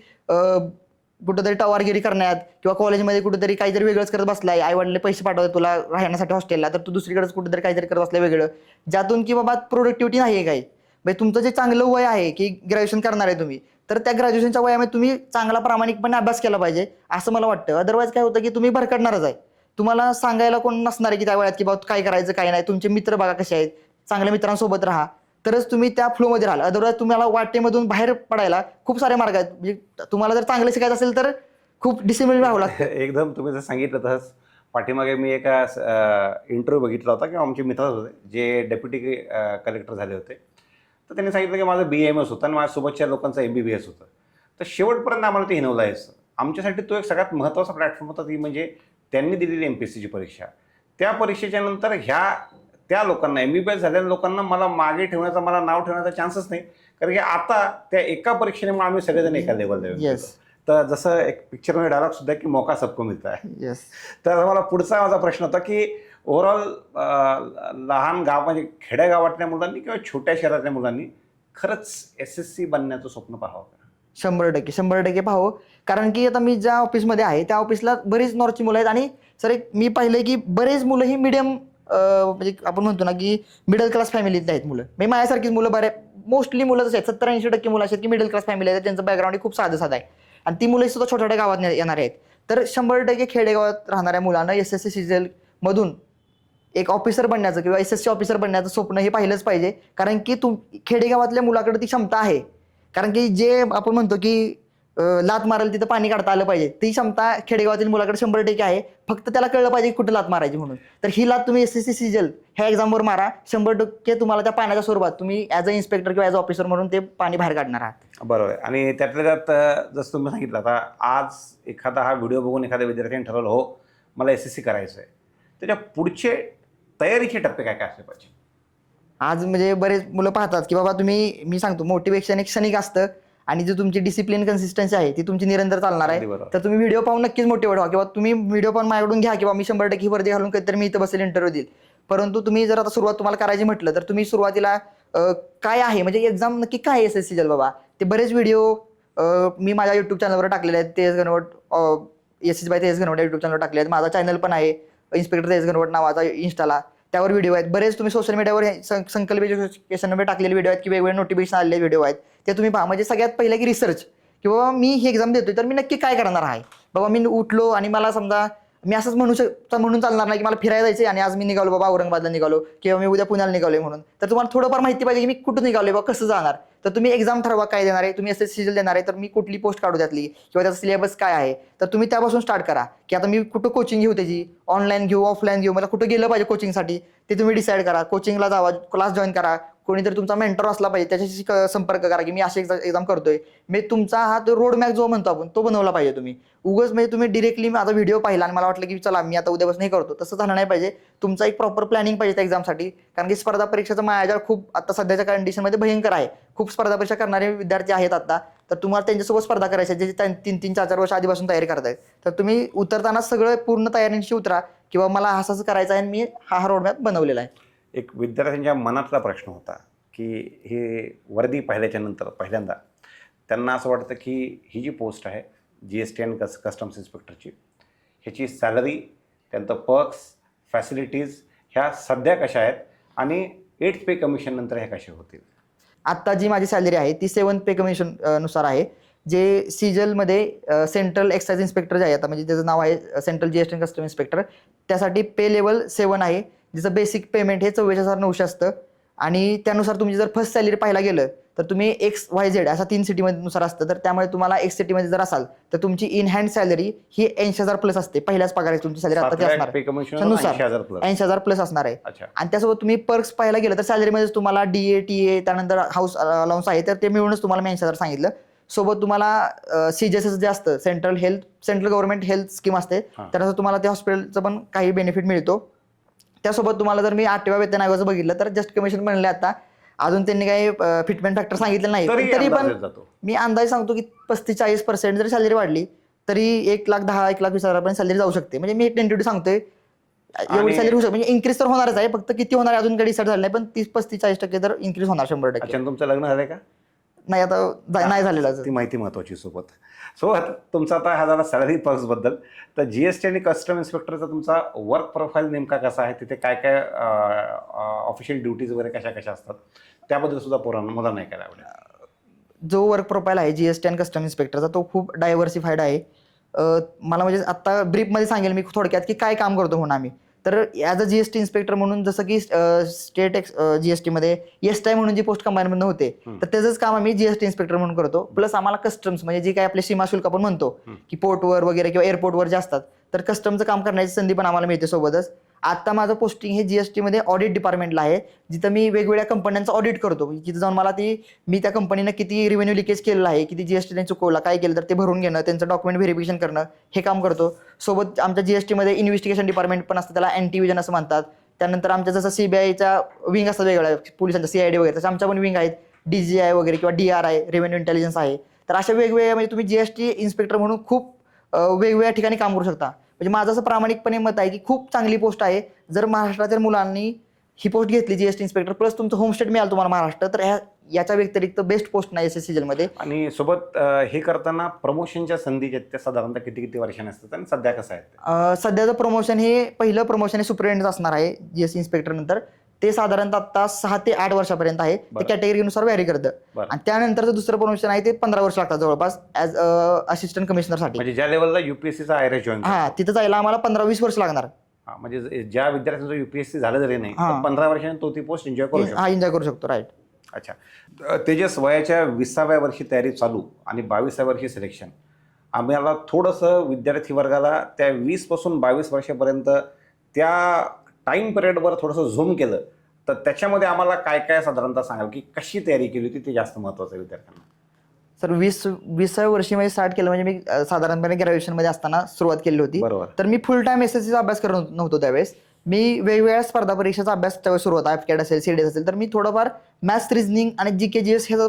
कुठंतरी टवारगिरी करण्यात किंवा कॉलेजमध्ये कुठेतरी काहीतरी वेगळंच करत बसलाय, आई वडील पैसे पाठवतात तुला राहण्यासाठी हॉस्टेलला, तर तू दुसरीकडेच कुठेतरी काहीतरी करत बसलाय वेगळं, ज्यातून की बाबा प्रोडक्टिव्हिटी नाही आहे काही. म्हणजे तुमचं जे चांगलं वय आहे की ग्रॅज्युएशन करणार आहे तुम्ही, तर त्या ग्रॅज्युएशनच्या वयामध्ये तुम्ही चांगला प्रामाणिकपणे अभ्यास केला पाहिजे असं मला वाटतं. अदरवाईज काय होतं की तुम्ही भरकडणारच आहे. तुम्हाला सांगायला कोण नसणार आहे की त्या वयात की बाबा काय करायचं काय नाही. तुमचे मित्र बघा कसे आहेत, चांगल्या मित्रांसोबत राहा तरच तुम्ही त्या फ्लोमध्ये राहाल. अदरवाईज तुम्हाला वाटेमधून बाहेर पडायला खूप सारे मार्ग आहेत. म्हणजे तुम्हाला जर चांगलं शिकायचं असेल तर खूप डिसिप्लिन राहावं लागतं. एकदम तुम्ही जर सांगितलं तसंच पाठीमागे मी एका इंटरव्ह्यू बघितला होता किंवा आमचे मित्र होते जे डेप्युटी कलेक्टर झाले होते. तर त्यांनी सांगितलं की माझं BAMS होतं आणि माझ्यासोबतच्या लोकांचं MBBS होतं. तर शेवटपर्यंत आम्हाला ते हिनवलं यायचं. आमच्यासाठी तो एक सगळ्यात महत्त्वाचा प्लॅटफॉर्म होता ती म्हणजे त्यांनी दिलेली MPSCची परीक्षा. त्या परीक्षेच्या नंतर त्या लोकांना MBBS झालेल्या लोकांना मला मागे ठेवण्याचा, मला नाव ठेवण्याचा चान्सच नाही. कारण की आता त्या एका परीक्षेने आम्ही सगळेजण एका लेवलला येऊन गेलो. तर जसं एक पिक्चरमध्ये डायलॉग सुद्धा की मौका सबको मिळता है. येस. तर मला पुढचा माझा प्रश्न होता की ओव्हरऑल लहान गाव म्हणजे खेडेगावातल्या मुलांनी किंवा छोट्या शहरातल्या मुलांनी खरंच SSC बनण्याचं स्वप्न पाहावं का? 100% पाहावं. कारण की आता मी ज्या ऑफिसमध्ये आहे त्या ऑफिसला बरीच नॉर्थची मुलं आहेत आणि सर एक मी पाहिलंय की बरेच मुलं ही मिडियम म्हणजे आपण म्हणतो ना की मिडल क्लास फॅमिलीत आहेत मुलं. म्हणजे माझ्यासारखीच मुलं मोस्टली मुलं तसे आहेत. 70-80% मुलं अशी आहेत की मिडल क्लास फॅमिली आहेत, त्यांचं बॅकग्राऊंड खूप साधं आहे आणि ती मुलं सुद्धा छोट्या छोट्या गावात येणार आहेत. तर 100% खेडेगावात राहणाऱ्या मुलांना SSC CGL मधून एक ऑफिसर बनण्याचं किंवा SSC ऑफिसर बनण्याचं स्वप्न हे पाहिलंच पाहिजे. कारण की खेडेगावातल्या मुलाकडे ती क्षमता आहे. कारण की जे आपण म्हणतो की लात मारायला तिथं पाणी काढता आलं पाहिजे, ती क्षमता खेडेगावातील मुलाकडे 100% आहे. फक्त त्याला कळलं पाहिजे कुठं लात मारायची म्हणून. तर ही लात तुम्ही SSC CGL ह्या एक्झामवर मारा, 100% तुम्हाला त्या पाण्याच्या स्वरूपात तुम्ही ॲज अ इन्स्पेक्टर किंवा ॲज अ ऑफिसर म्हणून ते पाणी बाहेर काढणार आहात. बरोबर आहे. आणि त्यातल्या त्यात जसं तुम्ही सांगितलं आता आज एखादा हा व्हिडिओ बघून एखाद्या विद्यार्थ्याने ठरवलं हो मला SSC करायचं आहे, त्याच्या पुढचे तयारीचे टप्पे काय काय असले पाहिजे? आज म्हणजे बरेच मुलं पाहतात की बाबा मी सांगतो मोटिवेशन एक क्षणिक असतं आणि जी तुमची डिसिप्लिन कन्सिस्टन्सी आहे ती तुमची निरंतर चालणार अगदी आहे. बरोबर. तर तुम्ही व्हिडिओ पाहून नक्कीच मोटिवेट व्हा किंवा तुम्ही व्हिडिओ पाहून माझ्याकडून घ्या किंवा मी 100% ही वर्दी घालून कधीतरी मी इथं बसेल इंटरव्ह्यू देईल. परंतु तुम्ही जर आता सुरुवात तुम्हाला करायची म्हटलं तर तुम्ही सुरुवातीला काय आहे म्हणजे एक्झाम नक्की काय आहे SSC CGL बाबा, ते बरेच व्हिडिओ मी माझ्या युट्यूब चॅनलवर टाकलेले आहेत. तेज घनवट SSC बाय तेज घनवट युट्यूब चॅनलवर टाकले आहेत. माझा चॅनल पण आहे इन्स्पेक्टर तेज घनवट नावाचा इंस्टाला, त्यावर व्हिडिओ आहेत. बरेच तुम्ही सोशल मीडियावर संकल्प एज्युकेशनमध्ये टाकलेले व्हिडिओ आहेत की वेगवेगळे नोटिफिकेशन आलेले व्हिडिओ आहेत, ते तुम्ही पहा. म्हणजे सगळ्यात पहिलं की रिसर्च की बाबा मी ही एक्झाम देतोय तर मी नक्की काय करणार आहे. बाबा मी उठलो आणि मला समजा मी असंच म्हणून चालणार नाही की मला फिरायला जायचं आणि आज मी निघालो बाबा औरंगाबादला निघालो किंवा मी उद्या पुण्याला निघालोय म्हणून. तर तुम्हाला थोडंफार माहिती पाहिजे की मी कुठं निघालोय बाबा, कसं जाणार. तर तुम्ही एक्झाम ठरवा काय देणार आहे. तुम्ही SSC CGL देणार आहे तर मी कुठली पोस्ट काढू त्यातली किंवा त्याचा सिलेबस काय आहे. तर तुम्ही त्यापासून स्टार्ट करा की आता मी कुठं कोचिंग घेऊ, त्याची ऑनलाईन घेऊ ऑफलाईन घेऊ, मला कुठं गेलं पाहिजे कोचिंगसाठी ते तुम्ही डिसाईड करा. कोचिंगला जावा, क्लास जॉईन करा, कोणीतरी तुमचा मेंटर असला पाहिजे, त्याच्याशी संपर्क करा की मी अशी एक्झाम करतोय. म्हणजे तुमचा हा तो रोड मॅप जो म्हणतो आपण तो बनवला पाहिजे तुम्ही. उगाच म्हणजे तुम्ही डिरेक्टली माझा व्हिडिओ पाहिला आणि मला वाटलं की चला मी आता उद्यापासून हे करतो, तसं झालं नाही पाहिजे. तुमचा एक प्रॉपर प्लॅनिंग पाहिजे त्या एक्झामसाठी. कारण की स्पर्धा परीक्षेचा मायाजाळ खूप आता सध्याच्या कंडिशनमध्ये भयंकर आहे. खूप स्पर्धा परीक्षा करणारे विद्यार्थी आहेत आता, तर तुम्हाला त्यांच्यासोबत स्पर्धा करायची आहे जे 3-3, 4-4 वर्ष आधीपासून तयारी करतायत. तर तुम्ही उतरताना सगळं पूर्ण तयारीशी उतरा किंवा मला असं करायचं आहे आणि मी हा रोड मॅप बनवलेला आहे. एक विद्यार्थ्यांच्या मनातला प्रश्न होता की हे वर्दी पाहिल्याच्या नंतर पहिल्यांदा त्यांना असं वाटतं की ही जी पोस्ट आहे GST अँड कस्टम्स इन्स्पेक्टरची, ह्याची सॅलरी, त्यानंतर पर्क्स, फॅसिलिटीज ह्या सध्या कशा आहेत आणि 8th पे कमिशन नंतर ह्या कशा होतील? आत्ता जी माझी सॅलरी आहे ती 7th पे कमिशन नुसार आहे. जे सिजलमध्ये सेंट्रल एक्साइज इन्स्पेक्टर जे आहे, आता म्हणजे त्याचं नाव आहे central GST and custom inspector, त्यासाठी पे लेवल 7 आहे, जिचं बेसिक पेमेंट हे 44,900 असतं. आणि त्यानुसार तुमची जर फर्स्ट सॅलरी पाहायला गेलं तर तुम्ही XYZ असा 3 सिटीमध्ये नुसार असतं. तर त्यामुळे तुम्हाला एक सिटीमध्ये जर असाल तर तुमची in hand salary he 80,000 plus असते. पहिल्याच पगाराची तुमची सॅलरी आता ती 7 असणार पे कमिशन नुसार 80,000 प्लस. 80,000 प्लस असणार आहे. अच्छा. आणि त्यासोबत तुम्ही पर्क्स पाहायला गेलं तर सॅलरीमध्ये तुम्हाला DA, TA, त्यानंतर हाऊस अलाउन्स आहे, तर ते मिळूनच तुम्हाला मी 80,000 सांगितलं. सोबत तुम्हाला CGSS जे असतं, सेंट्रल गव्हर्नमेंट हेल्थ स्कीम असते, त्यानुसार तुम्हाला त्या हॉस्पिटलचं पण काही बेनिफिट मिळतो. त्यासोबत तुम्हाला जर मी 8व्या वेतन आयोगाचं बघितलं तर जस्ट कमिशन म्हणले आता, अजून त्यांनी काही फिटमेंट फॅक्टर सांगितलं नाही, पण तरी पण मी अंदाज सांगतो की 35-40% जरी सॅलरी वाढली तरी 1,10,000 1,20,000 सॅलरी जाऊ शकते. म्हणजे मी एक टेंटेटिव्ह सांगतोय एवढी सॅलरी होऊ शकते. म्हणजे इन्क्रीज तर होणारच आहे, फक्त किती होणार अजून काही डिसाईड झालं नाही, पण 30-35-40% तर इन्क्रीज होणार 100%. अच्छा, तुमचं लग्न झालंय का? नाही, आता नाही झालेलं. ती माहिती महत्वाची सोबत. सो तुमचा आता हा झाला सॅलरी पर्क्सबद्दल. तर GST आणि कस्टम इन्स्पेक्टरचा तुमचा वर्क प्रोफाईल नेमका कसा आहे, तिथे काय काय ऑफिशियल ड्युटीज वगैरे कशा कशा असतात, त्याबद्दल सुद्धा मला नाही करायला आवडेल. जो वर्क प्रोफाईल आहे GST अँड कस्टम इन्स्पेक्टरचा तो खूप डायव्हर्सिफाईड आहे. मला म्हणजे आता ब्रीफमध्ये सांगेल मी थोडक्यात की काय काम करतो म्हणून आम्ही. तर ॲज अ GST इन्स्पेक्टर म्हणून जसं की स्टेट GST मध्ये STI म्हणून जी पोस्ट कंबाईनमधून होते, तर त्याचंच काम आम्ही GST इन्स्पेक्टर म्हणून करतो. प्लस आम्हाला कस्टम्स म्हणजे जे काही आपले सीमा शुल्क आपण म्हणतो की पोर्टवर वगैरे किंवा एअरपोर्टवर जे असतात, तर कस्टमचं काम करण्याची संधी पण आम्हाला मिळते सोबतच. आता माझं पोस्टिंग हे GST मध्ये ऑडिट डिपार्टमेंटला आहे, जिथं मी वेगवेगळ्या कंपन्यांचं ऑडिट करतो. जिथं जाऊन मला मी त्या कंपनीनं किती रिव्हेन्यू लिकेज केलेलं आहे, किती GST चुकवला, काय केलं तर ते भरून घेणं, त्यांचं डॉक्युमेंट व्हेरिफिकेशन करणं, हे काम करतो. सोबत आमच्या GST मध्ये इन्व्हेस्टिगेशन डिपार्टमेंट पण असतं, त्याला अँटी विजन असं म्हणतात. त्यानंतर आमच्या जसं CBIचा विंग असतं वेगळं, पोलिसांचा CID वगैरे, तसं आमच्या पण विंग आहेत, DGI वगैरे किंवा DRI, रेव्हेन्यू इंटेलिजन्स आहे. तर अशा वेगवेगळ्या म्हणजे तुम्ही GST इन्स्पेक्टर म्हणून खूप वेगवेगळ्या ठिकाणी काम करू शकता. म्हणजे माझं असं प्रामाणिकपणे मत आहे की खूप चांगली पोस्ट आहे. जर महाराष्ट्रातील मुलांनी ही पोस्ट घेतली GST इन्स्पेक्टर, प्लस तुमचं होम स्टेट मिळालं तुम्हाला महाराष्ट्र, तर याच्या व्यतिरिक्त बेस्ट पोस्ट नाही SSCL मध्ये. आणि सोबत हे करताना प्रमोशनच्या संधी त्या साधारणतः किती किती वर्षांनी असतात आणि सध्या कसं आहे? सध्याचं प्रमोशन हे पहिलं प्रमोशन हे सुपरिटेंडेंट असणार आहे GST इन्स्पेक्टर नंतर. ते साधारणतः आता 6 ते 8 वर्षापर्यंत आहे, ते कॅटेगरीनुसार व्हॅरी करतं. आणि त्यानंतरचं दुसरं प्रमोशन आहे ते 15 वर्ष लागतात जवळपास ॲज असिस्टंट कमिशनरसाठी. म्हणजे ज्या लेवलला UPSCचा IRS जॉईन, तिथं जायला आम्हाला 15-20 वर्ष लागणार. म्हणजे ज्या विद्यार्थ्यांचं UPSC झालं जरी नाही, 15 वर्षांनी तो ती पोस्ट एन्जॉय करू शकतो. एन्जॉय करू शकतो, राईट. अच्छा. तेजस, वयाच्या 20व्या वर्षी तयारी चालू आणि 22व्या वर्षी सिलेक्शन. आम्हाला थोडंसं विद्यार्थी वर्गाला त्या 20 पासून 22 वर्षापर्यंत त्या टाईम पिरियडवर थोडंसं झूम केलं तर त्याच्यामध्ये आम्हाला काय काय साधारणतः सांगाल की कशी तयारी केली होती, ते जास्त महत्त्वाचं आहे विद्यार्थ्यांना. सर 20व्या वर्षी म्हणजे स्टार्ट केलं, म्हणजे मी साधारणपणे ग्रॅज्युएशनमध्ये असताना सुरुवात केली होती. बरोबर. तर मी फुल टाइम SSCचा अभ्यास करत नव्हतो त्यावेळेस. मी वेगवेगळ्या स्पर्धा परीक्षेचा अभ्यास त्यावेळेस सुरू होता, FCAT असेल, CDS असेल. तर मी थोडंफार मॅथ्स, रिझनिंग आणि GK GS ह्याचं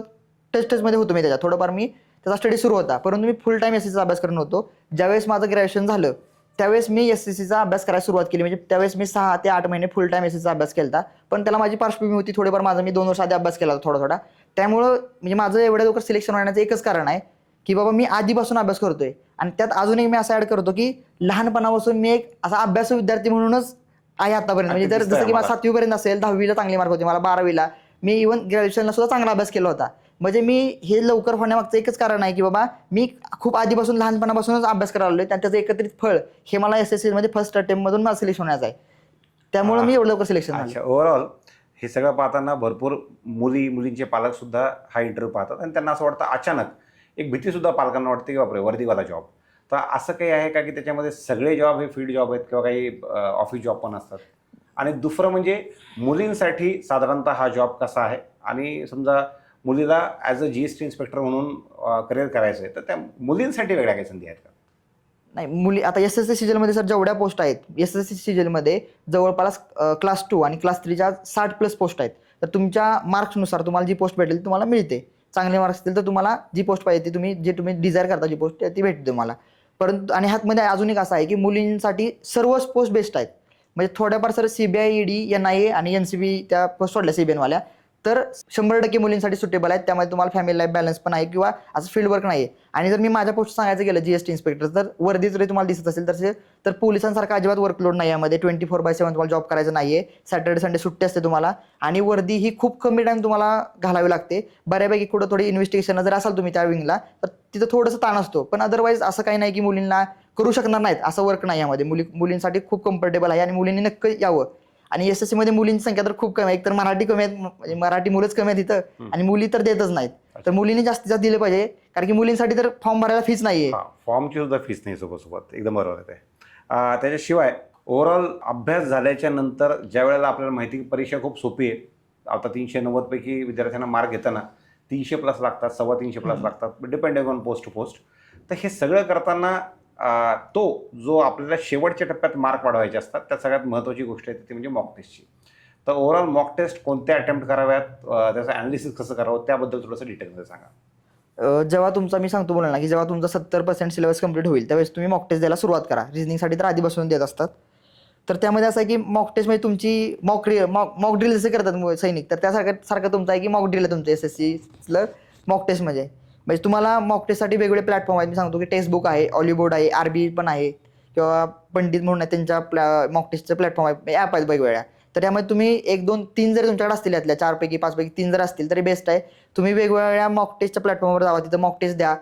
टचमध्ये होतो मी त्याच्यात. थोडंफार मी त्याचा स्टडी सुरू होता, परंतु मी फुल टाइम SSCचा अभ्यास करत नव्हतो. ज्यावेळेस माझं ग्रॅज्युएशन झालं त्यावेळेस मी SSCचा अभ्यास करायला सुरुवात केली. म्हणजे त्यावेळेस मी 6 ते 8 महिने फुल टाइम SSCचा अभ्यास केला, पण त्याला माझी पार्श्वभूमी होती थोडीफार. मी 2 वर्ष आधी अभ्यास केला होता थोडा. त्यामुळं म्हणजे माझं एवढ्या लवकर सिलेक्शन होण्याचं एकच कारण आहे की बाबा मी आधीपासून अभ्यास करतोय. आणि त्यात अजून एक मी असं ऍड करतो की लहानपणापासून मी एक असा अभ्यासू विद्यार्थी म्हणूनच आहे आतापर्यंत. म्हणजे जर जसं की मला 7वी पर्यंत असेल, 10वीला चांगले मार्क होते मला, 12वीला मी इव्हन ग्रॅज्युएशनला सुद्धा चांगला अभ्यास केला होता. म्हणजे मी हे लवकर होण्यामागचं एकच कारण आहे की बाबा मी खूप आधीपासून लहानपणापासूनच अभ्यास करायला लागलोय, आणि त्याचं एकत्रित फळ हे मला SSC मध्ये फर्स्ट अटेम्प्ट मधून मला सिलेक्शन होण्याचं आहे. त्यामुळे मी एवढं लवकर सिलेक्शन झालं. ओव्हरऑल हे सगळं पाहताना भरपूर मुलींचे पालक सुद्धा हा इंटरव्ह्यू पाहतात आणि त्यांना असं वाटतं, अचानक एक भीती सुद्धा पालकांना वाटते की बापरे वर्दीवाला जॉब. तर असं काही आहे का की त्याच्यामध्ये सगळे जॉब हे फील्ड जॉब आहेत किंवा काही ऑफिस जॉब पण असतात? आणि दुसरं म्हणजे मुलींसाठी साधारणतः हा जॉब कसा आहे, आणि समजा मुलीला ॲज अ GST इन्स्पेक्टर म्हणून करिअर करायचं आहे तर त्या मुलींसाठी वेगळ्या काही संधी आहेत का? नाही, मुली आता SSC सिजलमध्ये सर जेवढ्या पोस्ट आहेत, SSC सिजलमध्ये जवळपास क्लास 2 आणि क्लास 3च्या 60+ पोस्ट आहेत. तर तुमच्या मार्क्सनुसार तुम्हाला जी पोस्ट भेटेल तुम्हाला मिळते. चांगले मार्क्स असतील तर तुम्हाला जी पोस्ट पाहिजे ती तुम्ही डिझायर करता जी पोस्ट ती भेटते तुम्हाला. परंतु आणि ह्यातमध्ये अजून एक असं आहे की मुलींसाठी सर्वच पोस्ट बेस्ट आहेत. म्हणजे थोड्याफार सर CBI, ED, NIA आणि NCB त्या पोस्ट सोडल्या CBN वाल्या, तर 100% मुलींसाठी सुटेबल आहेत. त्यामध्ये तुम्हाला फॅमिली लाईफ बॅलन्स पण आहे किंवा असं फील्ड वर्क नाही आहे. आणि जर मी माझ्या पोस्ट सांगायचं गेलं जीएसटी इन्स्पेक्टर, तर वर्दी जरी तुम्हाला दिसत असेल तर पोलिसांसारखा अजिबात वर्कलोड नाही यामध्ये. 24/7 तुम्हाला जॉब करायचं नाहीये. सॅटर्डे संडे सुट्टी असते तुम्हाला आणि वर्दी ही खूप कमी टाइम तुम्हाला घालावी लागते. बऱ्यापैकी कुठं थोडी इन्व्हेस्टिगेशन जर असाल तुम्ही त्या विंगला तर तिथं थोडंसं ताण असतो. पण अदरवाईज असं काही नाही की मुलींना करू शकणार नाहीत असं वर्क नाही यामध्ये. मुलींसाठी खूप कम्फर्टेबल आहे आणि मुलींनी नक्की यावं. आणि एसएससी मध्ये मुलींची संख्या तर खूप कमी आहे. एक तर मराठी कमी आहेत, म्हणजे मराठी मुलंच कमी आहेत इथं आणि मुली तर देतच नाहीत. तर मुलींनी जास्तीत जास्त दिले पाहिजे, कारण की मुलींसाठी तर फॉर्म भरायला फीच नाहीये. फॉर्मची सुद्धा फीस नाही सोबत एकदम बरोबर आहे ते. त्याच्याशिवाय ओव्हरऑल अभ्यास झाल्याच्या नंतर ज्या वेळेला आपल्याला माहिती की परीक्षा खूप सोपी आहे, आता 390 पैकी विद्यार्थ्यांना मार्क घेताना 300+ लागतात, 350+ लागतात, depending on post to post. तर हे सगळं करताना तो जो आपल्याला शेवटच्या टप्प्यात मार्क वाढवायचे असतात त्या सगळ्यात महत्त्वाची गोष्ट आहे ती म्हणजे मॉक टेस्टची. तर ओव्हरऑल मॉक टेस्ट कोणत्या अटेम्प्ट कराव्यात, त्याचं ॲनालिसिस कसं करावं त्याबद्दल थोडंसं डिटेलमध्ये सांगा. जेव्हा तुमचा मी सांगतो बोलला ना की जेव्हा तुमचा 70% सिलेबस कंप्लीट होईल त्यावेळेस तुम्ही मॉक टेस्ट द्यायला सुरुवात करा. रिझनिंगसाठी तर आधीपासून देत असतात. तर त्यामध्ये असं आहे की मॉक टेस्ट म्हणजे तुमची मॉक ड्रिल जसे करतात सैनिक, तर त्यासारखं तुमचं आहे की मॉक ड्रिल आहे तुमचं एसएससीचं मॉक टेस्ट म्हणजे तुम्हाला मॉक टेस्टसाठी वेगवेगळे प्लॅटफॉर्म आहेत. मी सांगतो की टेक्स्ट बुक आहे, ऑलिबोर्ड आहे, आरबी पण आहे किंवा पंडित म्हणून आहे, त्यांच्या मॉक टेस्टचे प्लॅटफॉर्म आहे, ॲप आहेत वेगवेगळ्या. तर त्यामध्ये तुम्ही 1, 2, 3 जरी तुमच्याकडे असतील यातल्या 4 पैकी 5 पैकी 3 जर असतील तरी बेस्ट आहे. तुम्ही वेगवेगळ्या मॉक टेस्टच्या प्लॅटफॉर्मवर जावा, तिथं मॉक टेस्ट द्या.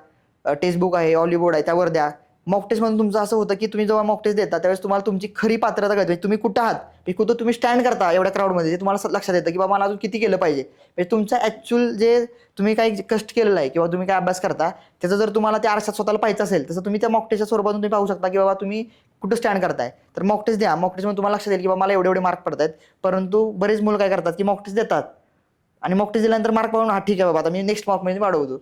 टेक्स्ट बुक आहे, ऑलिबोर्ड आहे, त्यावर द्या. मॉक टेस्टमधून तुमचं असं होतं की तुम्ही जेव्हा मॉक टेस्ट देता त्यावेळेस तुम्हाला तुमची खरी पात्रता कळते. तुम्ही कुठं आहात, कुठं तुम्ही स्टँड करता एवढ्या क्राऊडमध्ये, ते तुम्हाला लक्षात येतं की बाबा मला अजून किती केलं पाहिजे. म्हणजे तुमचं ॲक्च्युअल जे तुम्ही काही कष्ट केलेलं आहे किंवा तुम्ही काय अभ्यास करता त्याचं जर तुम्हाला त्या आरशात स्वतःला पाहायचं असेल तसं तुम्ही त्या मॉक टेस्टच्या स्वरूपातून तुम्ही पाहू शकता की बाबा तुम्ही कुठं स्टँड करताय. तर मॉक टेस्ट द्या. मॉक टेस्टमध्ये तुम्हाला लक्षात येईल की बाबा मला एवढे मार्क पडत आहेत. परंतु बरेच मुलं काय करतात की मॉक टेस्ट देतात आणि मॉक टेस्ट दिल्यानंतर मार्क पाहून ठीक आहे बाबा आता मी नेक्स्ट मॉकमध्ये वाढवतो.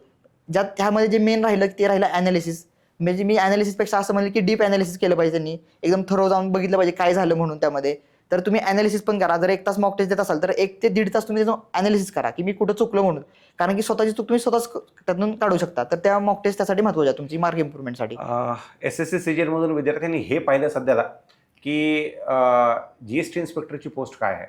ज्यात त्यामध्ये जे मेन राहिलं ते राहिलं ॲनालिसिस. म्हणजे मी ॲनालिसिसपेक्षा असं म्हणेल की डीप ॲनालिसिस केलं पाहिजे. त्यांनी एकदम थरो जाऊन बघितलं पाहिजे काय झालं म्हणून त्यामध्ये. तर तुम्ही ॲनालिसिस पण करा. जर 1 तास मॉक टेस्ट देत असाल तर 1 ते 1.5 तास तुम्ही त्याचं ॲनालिसिस करा की मी कुठं चुकलो म्हणून. कारण की स्वतःची चूक तुम्ही स्वतःच त्यातून काढू शकता. तर त्या मॉक टेस्ट त्यासाठी महत्त्वाच्या आहे तुमची मार्क इम्प्रूव्हमेंटसाठी. एसएससी सीजीएलमधून विद्यार्थ्यांनी हे पाहिलं सध्याला की जीएसटी इन्स्पेक्टरची पोस्ट काय आहे,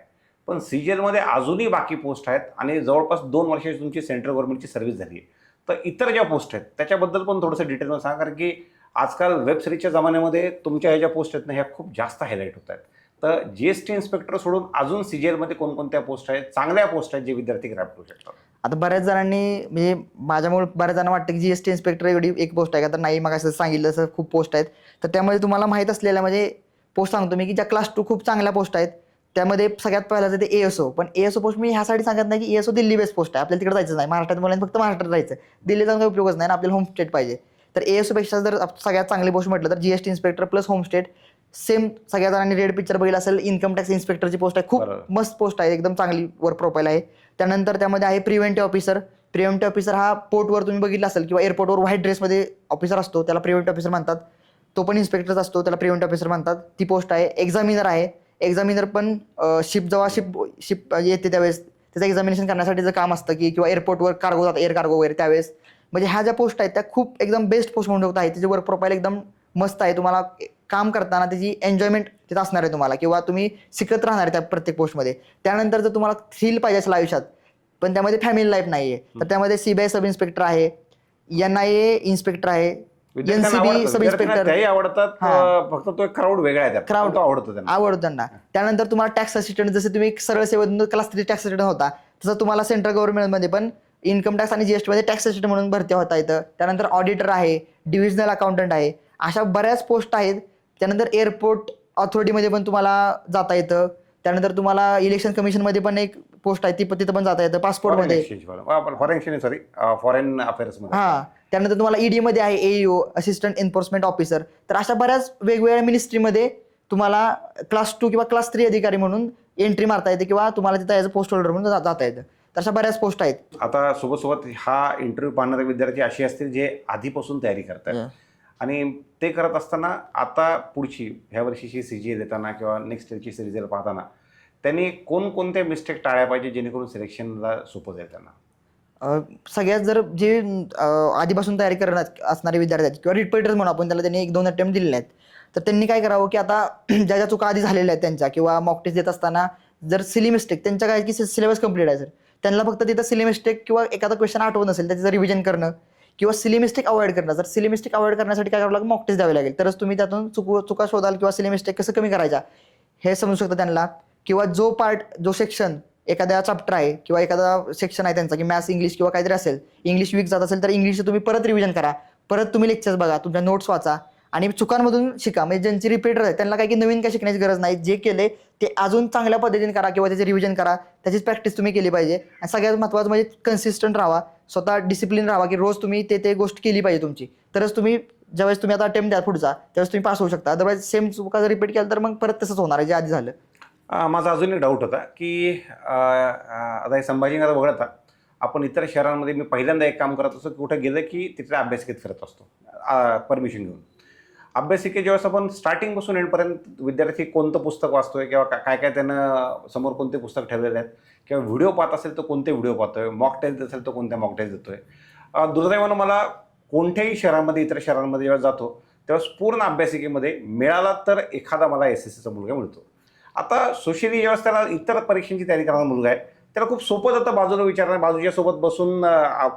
पण सीजीएलमध्ये अजूनही बाकी पोस्ट आहेत आणि जवळपास 2 वर्षाची तुमची सेंट्रल गव्हर्नमेंटची सर्व्हिस झाली आहे. तर इतर ज्या पोस्ट आहेत त्याच्याबद्दल पण थोडंसं डिटेलमध्ये सांगा, कारण की आजकाल वेब सिरीजच्या जमान्यामध्ये तुमच्या ह्या ज्या पोस्ट आहेत ना ह्या खूप जास्त हायलाईट होत आहेत. तर जीएसटी इन्स्पेक्टर सोडून अजून सीजीएलमध्ये कोणकोणत्या पोस्ट आहेत, चांगल्या पोस्ट आहेत जे विद्यार्थी ग्रॅब करू शकतात? आता बऱ्याच जणांनी म्हणजे माझ्यामुळे बऱ्याच जणांना वाटतं की जीएसटी इन्स्पेक्टर एवढी एक पोस्ट आहे का, तर नाही. मग असं सांगितलं तसं खूप पोस्ट आहेत. तर त्यामध्ये तुम्हाला माहीत असलेल्या म्हणजे पोस्ट सांगतो मी की ज्या क्लास 2 खूप चांगल्या पोस्ट आहेत. त्यामध्ये सगळ्यात पहिलं ते एएसओ. पण एएसओ पोस्ट मी ह्यासाठी सांगत नाही की एएसओ दिल्ली बेस्ट पोस्ट आहे, आपल्याला तिकडे जायचं नाही. महाराष्ट्रात मुलांनी फक्त महाराष्ट्रात जायचं, दिल्ली जाऊन काही उपयोगच नाही ना, आपल्याला होम स्टेट पाहिजे. तर एएसओ पेक्षा जर सगळ्यात चांगली पोस्ट म्हटलं तर GST inspector plus home state. Same सगळ्या जणांनी रेड पिक्चर बघितलं असेल, इन्कम टॅक्स इन्स्पेक्टरची पोस्ट आहे. खूप मस्त पोस्ट आहे, एकदम चांगली वर प्रोफाईल आहे. त्यानंतर त्यामध्ये आहे प्रिव्हेंटिव्ह ऑफिसर. प्रिव्हेंटिव्ह ऑफिसर हा पोर्टवर तुम्ही बघितला असेल किंवा एअरपोर्टवर व्हाईट ड्रेसमध्ये ऑफिसर असतो, त्याला प्रिव्हेंटिव्ह ऑफिसर म्हणतात. तो पण इन्स्पेक्टरच असतो, त्याला प्रिव्हेंटिव्ह ऑफिसर म्हणतात. ती पोस्ट आहे. एक्झामिनर आहे. एक्झामिनर पण जेव्हा शिप येते त्यावेळेस त्याचं एक्झामिनेशन करण्यासाठीचं काम असतं की किंवा एअरपोर्टवर कार्गो जातं, एअर कार्गो वगैरे त्यावेळेस. म्हणजे ह्या ज्या पोस्ट आहेत त्या खूप एकदम बेस्ट पोस्ट म्हणून आहे. त्याची वर्क प्रोफाईल एकदम मस्त आहे. तुम्हाला काम करताना त्याची एन्जॉयमेंट तिथं असणार आहे तुम्हाला किंवा तुम्ही शिकत राहणार आहे त्या प्रत्येक पोस्टमध्ये. त्यानंतर जर तुम्हाला थ्रिल पाहिजे असेल आयुष्यात पण त्यामध्ये फॅमिली लाईफ नाही आहे तर त्यामध्ये सीबीआय सब इन्स्पेक्टर आहे, एनआयए इन्स्पेक्टर आहे, एनसीबी सब इन्स्पेक्टर आवडतात. फक्त तो एक क्राऊड वेगळा आहे, क्राऊड आवडतो त्यांना. त्यानंतर तुम्हाला टॅक्स असिस्टंट, जसे तुम्ही सरळ सेवेतून क्लास 3 टॅक्स असिस्टंट होता तसं तुम्हाला सेंट्रल गव्हर्नमेंटमध्ये पण इन्कम टॅक्स आणि जीएसटी मध्ये टॅक्स असिस्टंट म्हणून भरती होता येतं. त्यानंतर ऑडिटर आहे, डिव्हिजनल अकाउंटंट आहे, अशा बऱ्याच पोस्ट आहेत. त्यानंतर एअरपोर्ट ऑथॉरिटीमध्ये पण तुम्हाला जाता येतं. त्यानंतर तुम्हाला इलेक्शन कमिशनमध्ये पण एक पोस्ट आहे, तिथं पण जाता येतं. पासपोर्टमध्ये फॉरेन अफेअर्स. हां. त्यानंतर तुम्हाला ईडी मध्ये आहे एईओ, असिस्टंट एन्फोर्समेंट ऑफिसर. तर अशा बऱ्याच वेगवेगळ्या मिनिस्ट्रीमध्ये तुम्हाला क्लास 2 किंवा क्लास 3 अधिकारी म्हणून एंट्री मारता येते किंवा तुम्हाला तिथं याचं पोस्ट होल्डर म्हणून जाता येतं. तर अशा बऱ्याच पोस्ट आहेत. आता सोबत हा इंटरव्ह्यू पाहणारे विद्यार्थी असे असतील जे आधीपासून तयारी करतात आणि ते करत असताना आता पुढची ह्या वर्षीची सीजीएल देताना किंवा नेक्स्ट इयरची सीजीएल पाहताना त्यांनी कोणकोणत्या मिस्टेक टाळल्या पाहिजे जेणेकरून सिलेक्शनला सोपं जाईल त्यांना? सगळ्यात जर जे आधीपासून तयारी करत असणारे विद्यार्थी आहेत किंवा रिपीटर्स म्हणून आपण त्याला त्यांनी 1-2 अटेम्प्ट दिलेले आहेत तर त्यांनी काय करावं की आता ज्या ज्या चुका आधी झालेल्या आहेत त्यांच्या किंवा मॉक टेस्ट देत असताना जर सिली मिस्टेक त्यांच्या काय की सिलेबस कंप्लीट आहे सर, त्यांना फक्त तिथं सिली मिस्टेक किंवा एखादा क्वेश्चन आठवत नसेल त्याचं रिव्हिजन करणं किंवा सिली मिस्टेक अवॉइड करणं. जर सिली मिस्टेक अवॉइड करण्यासाठी काय करावं लागेल, मॉक टेस्ट द्यावी लागेल, तरच तुम्ही त्यातून चुका शोधाल किंवा सिली मिस्टेक कसं कमी करायच्या हे समजू शकतं त्यांना. किंवा जो सेक्शन एखाद्या चॅप्टर आहे किंवा एखादा सेक्शन आहे त्यांचा की मॅथ्स इंग्लिश किंवा काहीतरी असेल, इंग्लिश वीक जात असेल तर इंग्लिश तुम्ही परत रिव्हिजन करा, परत तुम्ही लेक्चर्स बघा, तुमच्या नोट्स वाचा आणि चुकांमधून शिका. म्हणजे ज्यांची रिपीटर आहे त्यांना काही की नवीन काय शिकण्याची गरज नाही, जे केले ते अजून चांगल्या पद्धतीने करा किंवा त्याचे रिव्हिजन करा, त्याचीच प्रॅक्टिस तुम्ही केली पाहिजे. आणि सगळ्यात महत्त्वाचं म्हणजे कन्सिस्टंट राहा, स्वतः डिसिप्लिन राहा की रोज तुम्ही ते गोष्ट केली पाहिजे तुमची, तरच तुम्ही ज्यावेळेस तुम्ही आता अटेम्प्ट द्या पुढचा त्यावेळेस तुम्ही पास होऊ शकता. अदरवाईज सेम चुका जर रिपीट केलं तर मग परत तसंच होणार आहे जे आधी झालं. माझा अजून एक डाऊट होता की आता हे संभाजीनगर वगळता आपण इतर शहरांमध्ये मी पहिल्यांदा एक काम करत असतो की कुठे गेलं की तिथल्या अभ्यासिकेत फिरत असतो परमिशन घेऊन. अभ्यासिके ज्यावेळेस आपण स्टार्टिंगपासून एंडपर्यंत विद्यार्थी कोणतं पुस्तक वाचतोय किंवा काय काय त्यानं समोर कोणते पुस्तक ठेवलेले आहेत किंवा व्हिडिओ पाहत असेल तर कोणते व्हिडिओ पाहतोय, मॉक टेस्ट असेल तर कोणत्या मॉक टेस्ट देतोय. दुर्दैवानं मला कोणत्याही शहरामध्ये इतर शहरांमध्ये जेव्हा जातो तेव्हा पूर्ण अभ्यासिकेमध्ये मिळाला तर एखादा मला SSCचा मुलगा मिळतो. आता सोशली ज्यावेळेस त्याला इतर परीक्षांची तयारी करणारा मुलगा आहे त्याला खूप सोपं जातं बाजूला विचारणं, बाजूच्या सोबत बसून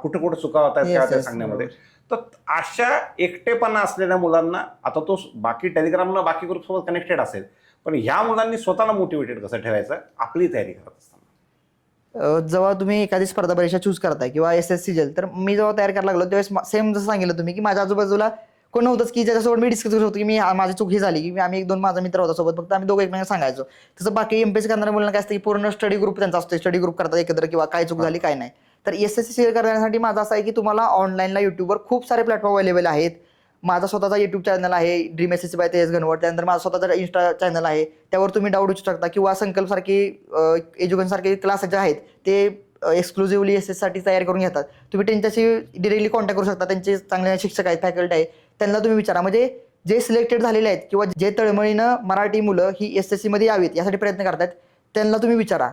कुठं कुठं चुका होतात त्या सांगण्यामध्ये. तर अशा एकटेपणा असलेल्या मुलांना आता तो बाकी टेलिग्रामनं बाकी ग्रुपसोबत कनेक्टेड असेल, पण ह्या मुलांनी स्वतःला मोटिवेटेड कसं ठेवायचं आपली तयारी करत असताना. जेव्हा तुम्ही एखादी स्पर्धा परीक्षा चूज करताय किंवा SSC जेल, तर मी जेव्हा तयार करायला लागलो त्यावेळेस सेम जसं सांगितलं तुम्ही की माझ्या आजूबाजूला कोण नव्हतंच की ज्याच्यासोबत मी डिस्कस करत होतो की मी माझी चूक ही झाली की आम्ही 1-2 माझा मित्र होता सोबत, फक्त आम्ही दोघं एकमेकांना सांगायचो. तसं बाकी MPSC करणाऱ्या मुलांना काय असतं की पूर्ण स्टडी ग्रुप त्यांचा असतो, स्टडी ग्रुप करतात एकत्र किंवा काय चूक झाली काय नाही. तर SSC शेअर करण्यासाठी माझं असं आहे की तुम्हाला ऑनलाईनला युट्यूबवर खूप सारे प्लॅटफॉर्म अवेलेबल आहेत. माझा स्वतःचा युट्यूब चॅनल आहे ड्रीम SSC बाय तेज घनवट, त्यानंतर माझा स्वतःचा इन्स्टा चॅनल आहे, त्यावर तुम्ही डाऊट विचारू शकता किंवा संकल्प सारखे एज्युकेशन सारखे क्लास जे आहेत ते एक्सक्लुझिव्हली SSC साठी तयार करून घेतात. तुम्ही त्यांच्याशी डिरेक्टली कॉन्टॅक्ट करू शकता, त्यांचे चांगले शिक्षक आहेत, फॅकल्टी आहे, त्यांना तुम्ही विचारा. म्हणजे जे सिलेक्टेड झालेले आहेत किंवा जे तळमळीनं मराठी मुलं ही SSC मध्ये यावीत यासाठी प्रयत्न करतात त्यांना तुम्ही विचारा,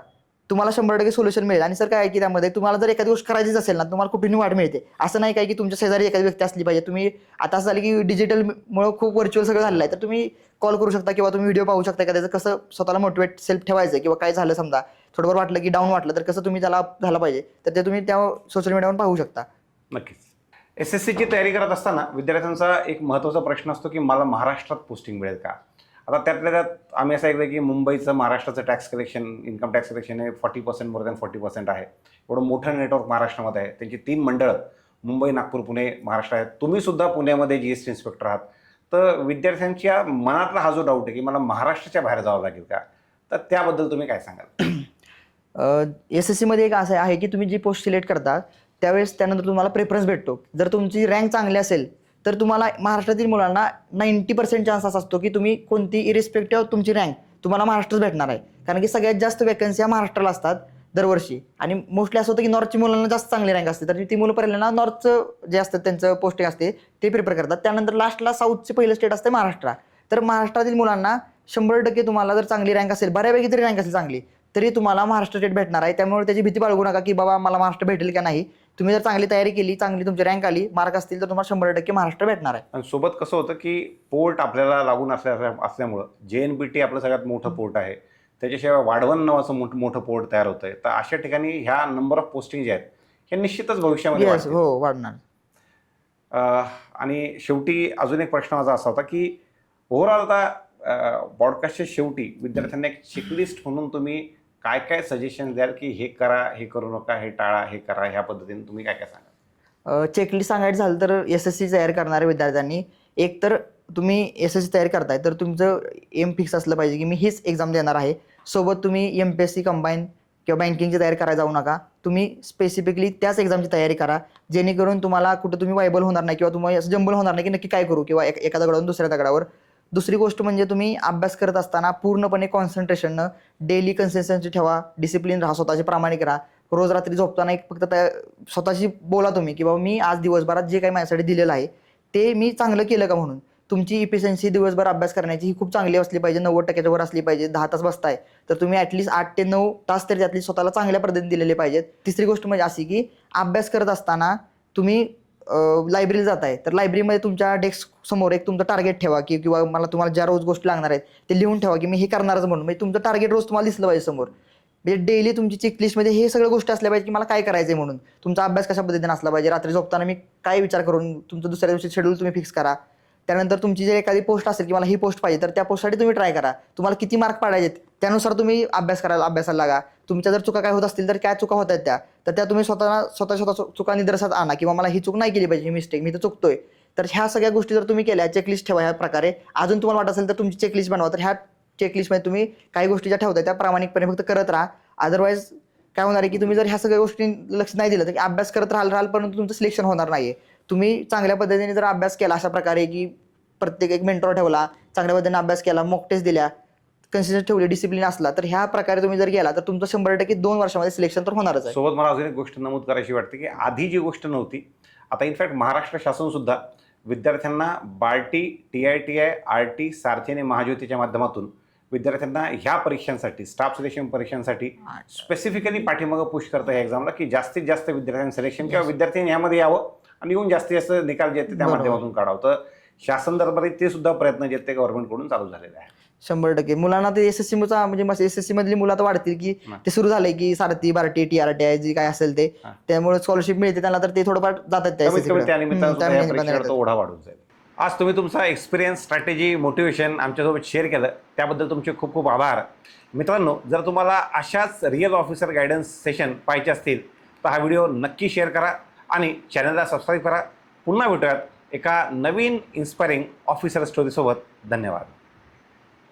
तुम्हाला 100% सोल्युशन मिळेल. आणि सर काय आहे की त्यामध्ये तुम्हाला जर एखादी गोष्ट करायचीच असेल ना, तुम्हाला कुठूनही वाढ मिळते. असं नाही काय की तुमच्या शेजारी एखादी व्यक्ती असली पाहिजे. तुम्ही आता असं झालं की डिजिटलमुळे खूप व्हर्च्युअल सगळं झालेलं आहे, तर तुम्ही कॉल करू शकता किंवा तुम्ही व्हिडिओ पाहू शकता एखाद्याचं कसं स्वतःला मोटिवेट सेल्फ ठेवायचं किंवा काय झालं समजा थोडंफार वाटलं की डाऊन वाटलं तर कसं तुम्ही त्याला झालं पाहिजे, तर ते तुम्ही त्या सोशल मीडियावर पाहू शकता. नक्कीच. SSCची तयारी करत असताना विद्यार्थ्यांचा एक महत्त्वाचा प्रश्न असतो की मला महाराष्ट्रात पोस्टिंग मिळेल का. आता त्यातल्या त्यात आम्ही असं ऐकलं की मुंबईचं महाराष्ट्राचं tax collection, income tax collection हे 40% मोर दॅन 40% आहे. एवढं मोठं नेटवर्क महाराष्ट्रामध्ये आहे. त्यांची 3 मंडळं मुंबई, नागपूर, पुणे, महाराष्ट्र आहेत. तुम्ही सुद्धा पुण्यामध्ये GST इन्स्पेक्टर आहात. तर विद्यार्थ्यांच्या मनातला हा जो डाऊट आहे की मला महाराष्ट्राच्या बाहेर जावं लागेल का, तर त्याबद्दल तुम्ही काय सांगाल. SSC मध्ये एक असं आहे की तुम्ही जी पोस्ट सिलेक्ट करता त्यावेळेस त्यानंतर तुम्हाला प्रेफरन्स भेटतो. जर तुमची रँक चांगली असेल तर तुम्हाला महाराष्ट्रातील मुलांना 90% चान्स असा असतो की तुम्ही कोणती इरिस्पेक्टिव्ह तुमची रँक तुम्हाला महाराष्ट्रात भेटणार आहे. कारण की सगळ्यात जास्त वॅकन्सी महाराष्ट्राला असतात दरवर्षी, आणि मोस्टली असं होतं की नॉर्थची मुलांना जास्त चांगली रँक असते, तर ती मुलं पहिल्यांदा नॉर्थचं जे असतं त्यांचं पोस्टिंग असते ते प्रिपेअर करतात. त्यानंतर लास्टला साऊथचे पहिलं स्टेट असते महाराष्ट्र. तर महाराष्ट्रातील मुलांना 100% तुम्हाला जर चांगली रँक असेल, बऱ्यापैकी जरी रँक असेल चांगली, तरी तुम्हाला महाराष्ट्र स्टेट भेटणार आहे. त्यामुळे त्याची भीती बाळगू नका की बाबा मला महाराष्ट्र भेटेल का नाही. तुम्ही जर चांगली तयारी केली, चांगली तुमची रँक आली, मार्क असतील, तर तुम्हाला 100% महाराष्ट्र भेटणार आहे. आणि सोबत कसं होतं की पोर्ट आपल्याला लागून असल्यामुळं JNPT आपलं सगळ्यात मोठं पोर्ट आहे, त्याच्याशिवाय वाढवण नावाचं मोठं पोर्ट तयार होतं आहे. तर अशा ठिकाणी ह्या नंबर ऑफ पोस्टिंग जे आहेत हे निश्चितच भविष्यामध्ये वाढतील. हो, वाढणार. आणि शेवटी अजून एक प्रश्न माझा असा होता की ओव्हरऑल आता पॉडकास्टच्या शेवटी विद्यार्थ्यांना एक चेकलिस्ट म्हणून तुम्ही काय काय सजेशन द्याल की हे करा, हे करू नका, हे टाळा, हे करा, ह्या पद्धतीने तुम्ही काय काय सांगाल. चेकलिस्ट सांगायचं झालं तर SSC तयार करणाऱ्या विद्यार्थ्यांनी एक तर तुम्ही SSC तयार करताय तर तुमचं एम फिक्स असलं पाहिजे की मी हीच एक्झाम देणार आहे. सोबत तुम्ही MPSC कंबाईन किंवा बँकिंगची तयारी करायला जाऊ नका. तुम्ही स्पेसिफिकली त्याच एक्झामची तयारी करा, जेणेकरून तुम्हाला कुठं तुम्ही वायबल होणार नाही किंवा तुम्हाला असं जंबल होणार नाही की नक्की काय करू किंवा एका दगडावरून दुसऱ्या दगडावर. दुसरी गोष्ट म्हणजे तुम्ही अभ्यास करत असताना पूर्णपणे कॉन्सन्ट्रेशननं डेली कन्सिस्टन्सी ठेवा, डिसिप्लिन राहा, स्वतःची प्रामाणिक राहा. रोज रात्री झोपताना एक फक्त स्वतःशी बोला तुम्ही की बाबा मी आज दिवसभरात जे काही माझ्यासाठी दिलेलं आहे ते मी चांगलं केलं का म्हणून. तुमची इफिशियन्सी दिवसभर अभ्यास करण्याची ही खूप चांगली असली पाहिजे, 90%च्या वर असली पाहिजे. 10 तास बसताय तर तुम्ही ॲटलिस्ट 8 ते 9 तास तरी त्यातली स्वतःला चांगल्या पद्धतीने दिलेले पाहिजेत. तिसरी गोष्ट म्हणजे अशी की अभ्यास करत असताना तुम्ही लायब्ररीला जाताय तर लायब्ररीमध्ये तुमच्या डेस्क समोर एक तुमचं टार्गेट ठेवा की तुम्हाला ज्या रोज गोष्टी लागणार आहेत ते लिहून ठेवा की मी हे करणारच म्हणून. म्हणजे तुमचं टार्गेट रोज तुम्हाला दिसलं पाहिजे समोर. म्हणजे डेली तुमची चेकलिस्टमध्ये हे सगळ्या गोष्टी असल्या पाहिजे की मला काय करायचं आहे म्हणून. तुमचा अभ्यास कशा पद्धतीने असला पाहिजे, रात्री झोपताना मी काय विचार करून तुमचं दुसऱ्या दिवशी शेड्यूल तुम्ही फिक्स करा. त्यानंतर तुमची जर एखादी पोस्ट असेल की मला ही पोस्ट पाहिजे, तर त्या पोस्टसाठी तुम्ही ट्राय करा. तुम्हाला किती मार्क पाडायचे त्यानुसार तुम्ही अभ्यासाला लागा. तुमच्या जर चुका काय होत असतील तर काय चुका होत आहेत त्या तुम्ही स्वतः चुका निदर्शनास आणा किंवा मला ही चूक नाही केली पाहिजे, ही मिस्टेक मी तर चुकतोय. तर ह्या सगळ्या गोष्टी जर तुम्ही केल्या, चेकलिस्ट ठेवा ह्या प्रकारे. अजून तुम्हाला वाटत असेल तर तुमची चेकलिस्ट बनवा. तर ह्या चेकलिस्टमध्ये तुम्ही काही गोष्टी ज्या ठेवताय त्या प्रामाणिकपणे फक्त करत राहा. अदरवाईज काय होणार आहे की तुम्ही जर ह्या सगळ्या गोष्टी लक्ष नाही दिलं तर अभ्यास करत राहाल परंतु तुमचं सिलेक्शन होणार नाहीये. तुम्ही चांगल्या पद्धतीने जर अभ्यास केला अशा प्रकारे की प्रत्येक एक मेंटॉर ठेवला, चांगल्या पद्धतीने अभ्यास केला, मॉक टेस्ट दिल्या, कन्सिस्टन्स ठेवली, डिसिप्लिन असला, तर ह्या प्रकारे तुम्ही जर गेला तर तुमचं 100% 2 वर्षामध्ये सिलेक्शन तर होणारच आहे. सोबत मला अजून एक गोष्ट नमूद करायची वाटते की आधी जी गोष्ट नव्हती, आता इनफॅक्ट महाराष्ट्र शासन सुद्धा विद्यार्थ्यांना बार्टी, TITI, RT, सारथी आणि महाज्योतीच्या माध्यमातून विद्यार्थ्यांना ह्या परीक्षांसाठी, स्टाफ सिलेक्शन परीक्षांसाठी स्पेसिफिकली पाठीमागं पुश करतं ह्या एक्झामला की जास्तीत जास्त विद्यार्थ्यांनी सिलेक्शन किंवा विद्यार्थ्यांनी यामध्ये यावं आणि येऊन जास्तीत जास्त निकाल जे आहेत त्या माध्यमातून काढावं. तर शासन दरबारी ते सुद्धा प्रयत्न जे आहेत ते गव्हर्नमेंटकडून चालू झालेले आहे. 100% मुलांना ते SSC म्हणजे SSC मधली मुलं आता वाढतील की ते सुरू झालंय की सारथी, बार्टी, TRTI जी काय असेल ते, त्यामुळे स्कॉलरशिप मिळते त्यांना, तर ते थोडंफार जातात त्या SSC कडे. त्यानिमित्तानं तो ओढा वाढून जाईल. आज तुम्ही तुमचा एक्सपिरियन्स, स्ट्रॅटेजी, मोटिवेशन आमच्यासोबत शेअर केलं त्याबद्दल तुमचे खूप खूप आभार. मित्रांनो, जर तुम्हाला अशाच रिअल ऑफिसर गायडन्स सेशन पाहिजे असतील तर हा व्हिडिओ नक्की शेअर करा आणि चॅनलला सबस्क्राईब करा. पुन्हा भेटूयात एका नवीन इन्स्पायरिंग ऑफिसर स्टोरीसोबत. धन्यवाद.